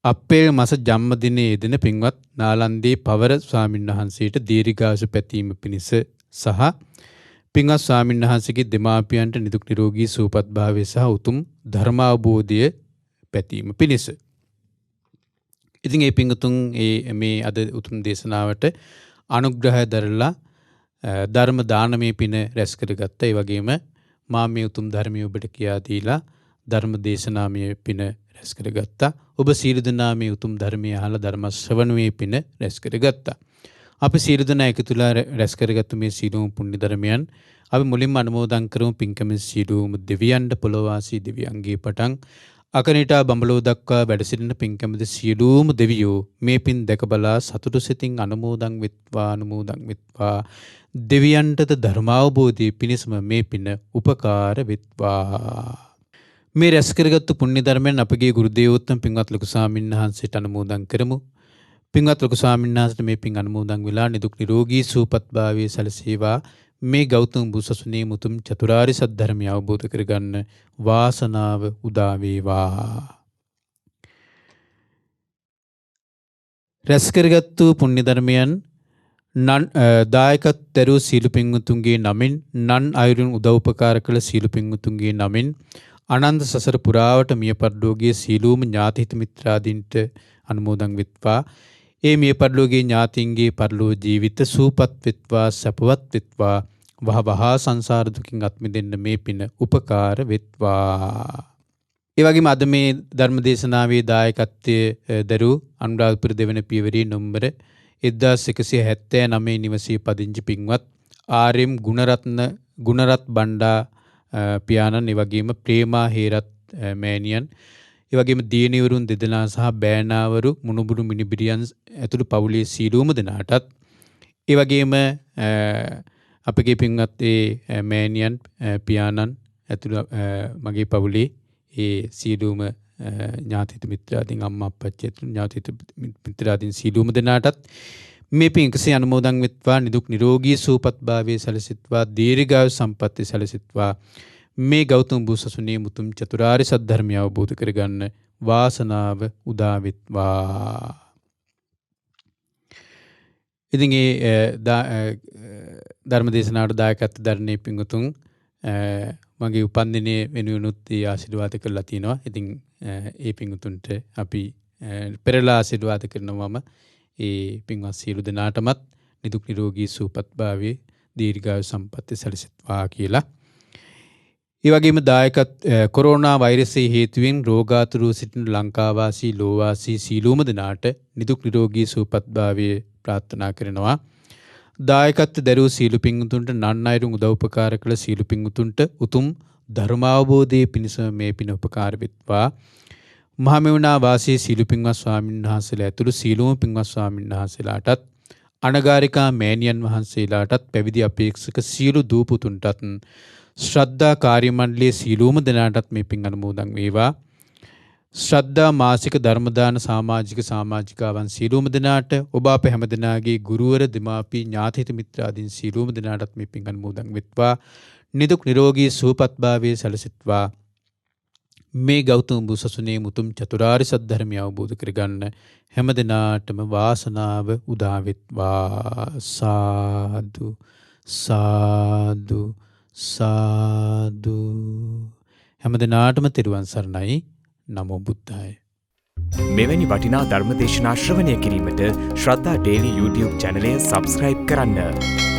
අප්‍රේල් මාස ජන්මදිනයේ යෙදෙන පින්වත් නාලන්දේ පවර ස්වාමින්වහන්සේට දීර්ඝායුෂ පැතීම පිණිස සහ පින්වත් ස්වාමින්වහන්සේගේ දෙමාපියන්ට නිදුක් නිරෝගී සුවපත් භාවය සහ උතුම් ධර්මාවබෝධය පැතීම පිණිස. ඉතින් මේ පින්තුන් මේ අද උතුම් දේශනාවට අනුග්‍රහය දරලා ධර්ම දානමේ පින රැස් කරගත්තා. ඒ වගේම මා මේ උතුම් ධර්මයේ ඔබට කියා දීලා ධර්ම දේශනාමය පින රැස් කරගත්තා. ඔබ සීල දනා මේ උතුම් ධර්මයේ අහලා ධර්ම ශ්‍රවණයේ පින රැස් කරගත්තා. අපි සීල දනා එකතුලා රැස් කරගත්තු මේ සීලෝම පුණ්‍ය ධර්මයන් අපි මුලින්ම අනුමෝදන් කරමු. පින්කමේ සීලෝම දෙවියන්ට පොළොවාසී දෙවියන්ගේ පටන් අකනිටා බඹලෝ දක්වා වැඩ සිටින පින්කමේ සීලෝම දෙවියෝ මේ පින් දැක බලා සතුටු සිතින් අනුමෝදන් වෙත්වා. දෙවියන්ටද ධර්මාවබෝධය පිණිසම මේ පින උපකාර වෙත්වා. මේ රැස් කරගත්තු පුණ්‍ය ධර්මයන් අපගේ ගුරු දේවෝත්තම පින්වත් ලොකු ස්වාමීන් වහන්සේට අනුමෝදන් කරමු. පින්වත් ලොකු ස්වාමීන් වහන්සේට මේ පින් අනුමෝදන් වෙලා නිදුක් නිරෝගී සුවපත් භාවයේ සැලසේවා. මේ ගෞතම බුදුසසුනේ මුතුම් චතුරාර්ය සත්‍ය ධර්මය අවබෝධ කරගන්න වාසනාව උදා වේවා. රැස් කරගත්තු පුණ්‍ය ධර්මයන් දායකත් දරූ සීල පින්වතුන්ගේ නමින් නන් අයුරින් උදව්පකාර කළ සීල පින්වතුන්ගේ නමින් අනන්ත සසර පුරාවට මිය පරලෝකයේ සීලූම ඥාතිහිත මිත්‍රාදීන්ට අනුමෝදන් වෙත්වා. ඒ මිය පරලෝකයේ ඥාතීන්ගේ පරලෝ ජීවිත සූපත් වෙත්වා, සපවත් වෙත්වා. වහ වහා සංසාර දුකින් අත් මිදෙන්න මේ පින උපකාර වෙත්වා. ඒ වගේම අද මේ ධර්ම දේශනාවේ දායකත්වයේ දරූ අනුරාධපුර දෙවන පියවරේ නම්බර 1179 නිවසේ පදිංචි පින්වත් ආර්.එම්. ගුණරත් බණ්ඩා පියාණන්, ඒ වගේම ප්‍රේමා හේරත් මෑණියන්, ඒ වගේම දියණිවරුන් දෙදෙනා සහ බෑනාවරු මුණුබුරු මිනිබිරියන් ඇතුළු පවුලේ සීලූම දෙනාටත්, ඒ වගේම අපගේ පින්වත් ඒ මෑණියන් පියාණන් ඇතුළු මගේ පවුලේ ඒ සීලූම ඥාතිත මිත්‍රාදීන් අම්මා අප්පච්චි ඇතුළු ඥාතිත මිත්‍රාදීන් සීලූම දෙනාටත් මේ පින් එකසේ අනුමෝදන් වෙත්වා. නිදුක් නිරෝගී සුවපත් භාවයේ සැලසෙත්වා. දීර්ඝායු සම්පන්නිය සැලසෙත්වා. මේ ගෞතම බුදුසසුනේ මුතුන් චතුරාර්ය සත්‍ය ධර්මය අවබෝධ කරගන්න වාසනාව උදා වෙත්වා. ඉතින් ඒ ධර්ම දේශනාවට දායකත්ව දරන්නේ පින්වතුන් මගේ උපන්දිනයේ වෙනුවෙනුත් ඒ ආශිර්වාද කරලා තිනවා. ඉතින් ඒ පින්වතුන්ට අපි පෙරලා ආශිර්වාද කරනවම ඒ පින්වත් සියලු දෙනාටමත් නිදුක් නිරෝගී සුවපත් භාවයේ දීර්ඝායු සම්පන්නිය සැලසෙත්වා කියලා. ඒ වගේම කොරෝනා වෛරසයේ හේතුවෙන් රෝගාතුරව සිටින ලංකාවාසී ලෝවාසී සීලූම දෙනාට නිදුක් නිරෝගී සුවපත් භාවයේ ප්‍රාර්ථනා කරනවා. දායකත්ව දරූ සීල පින්වතුන්ට නන් අයුරින් උදව්පකාර කළ සීල පින්වතුන්ට උතුම් ධර්මාවබෝධයේ පිණිස මේ පින උපකාර වෙත්වා. මහමෙවුනා වාසී සීල පින්වත් ස්වාමීන් වහන්සේලා ඇතුළු සීලෝම පින්වත් ස්වාමීන් වහන්සේලාටත්, අනගාരികා මෑණියන් වහන්සේලාටත්, පැවිදි අපේක්ෂක සීල දූපුතුන්ටත්, ශ්‍රද්ධා කාර්ය මණ්ඩලයේ සීලෝම දෙනාටත් මේ පින් අනුමෝදන් වේවා. ශ්‍රද්ධා මාසික ධර්මදාන සමාජිකාවන් සීලූම දෙනාට, ඔබ අප හැම දෙනාගේ ගුරුවර දෙමාපිය ඥාතිහිත මිත්‍රාදීන් සීලූම දෙනාටත් මේ පින් අනුමෝදන් වෙත්වා. නිදුක් නිරෝගී සුවපත් භාවයේ සැලසෙත්වා. මේ ගෞතම බුදුසසුනේ මුතුන් චතුරාර්ය සත්‍ය ධර්මය අවබෝධ කරගන්න හැම දෙනාටම වාසනාව උදා වෙත්වා. සාදු සාදු සාදු. හැම දෙනාටම තෙරුවන් සරණයි. නමෝ බුද්ධාය. මෙවැනි වටිනා ධර්ම දේශනා ශ්‍රවණය කිරීමට ශ්‍රද්ධා ඩේලි YouTube චැනලය සබ්ස්ක්‍රයිබ් කරන්න.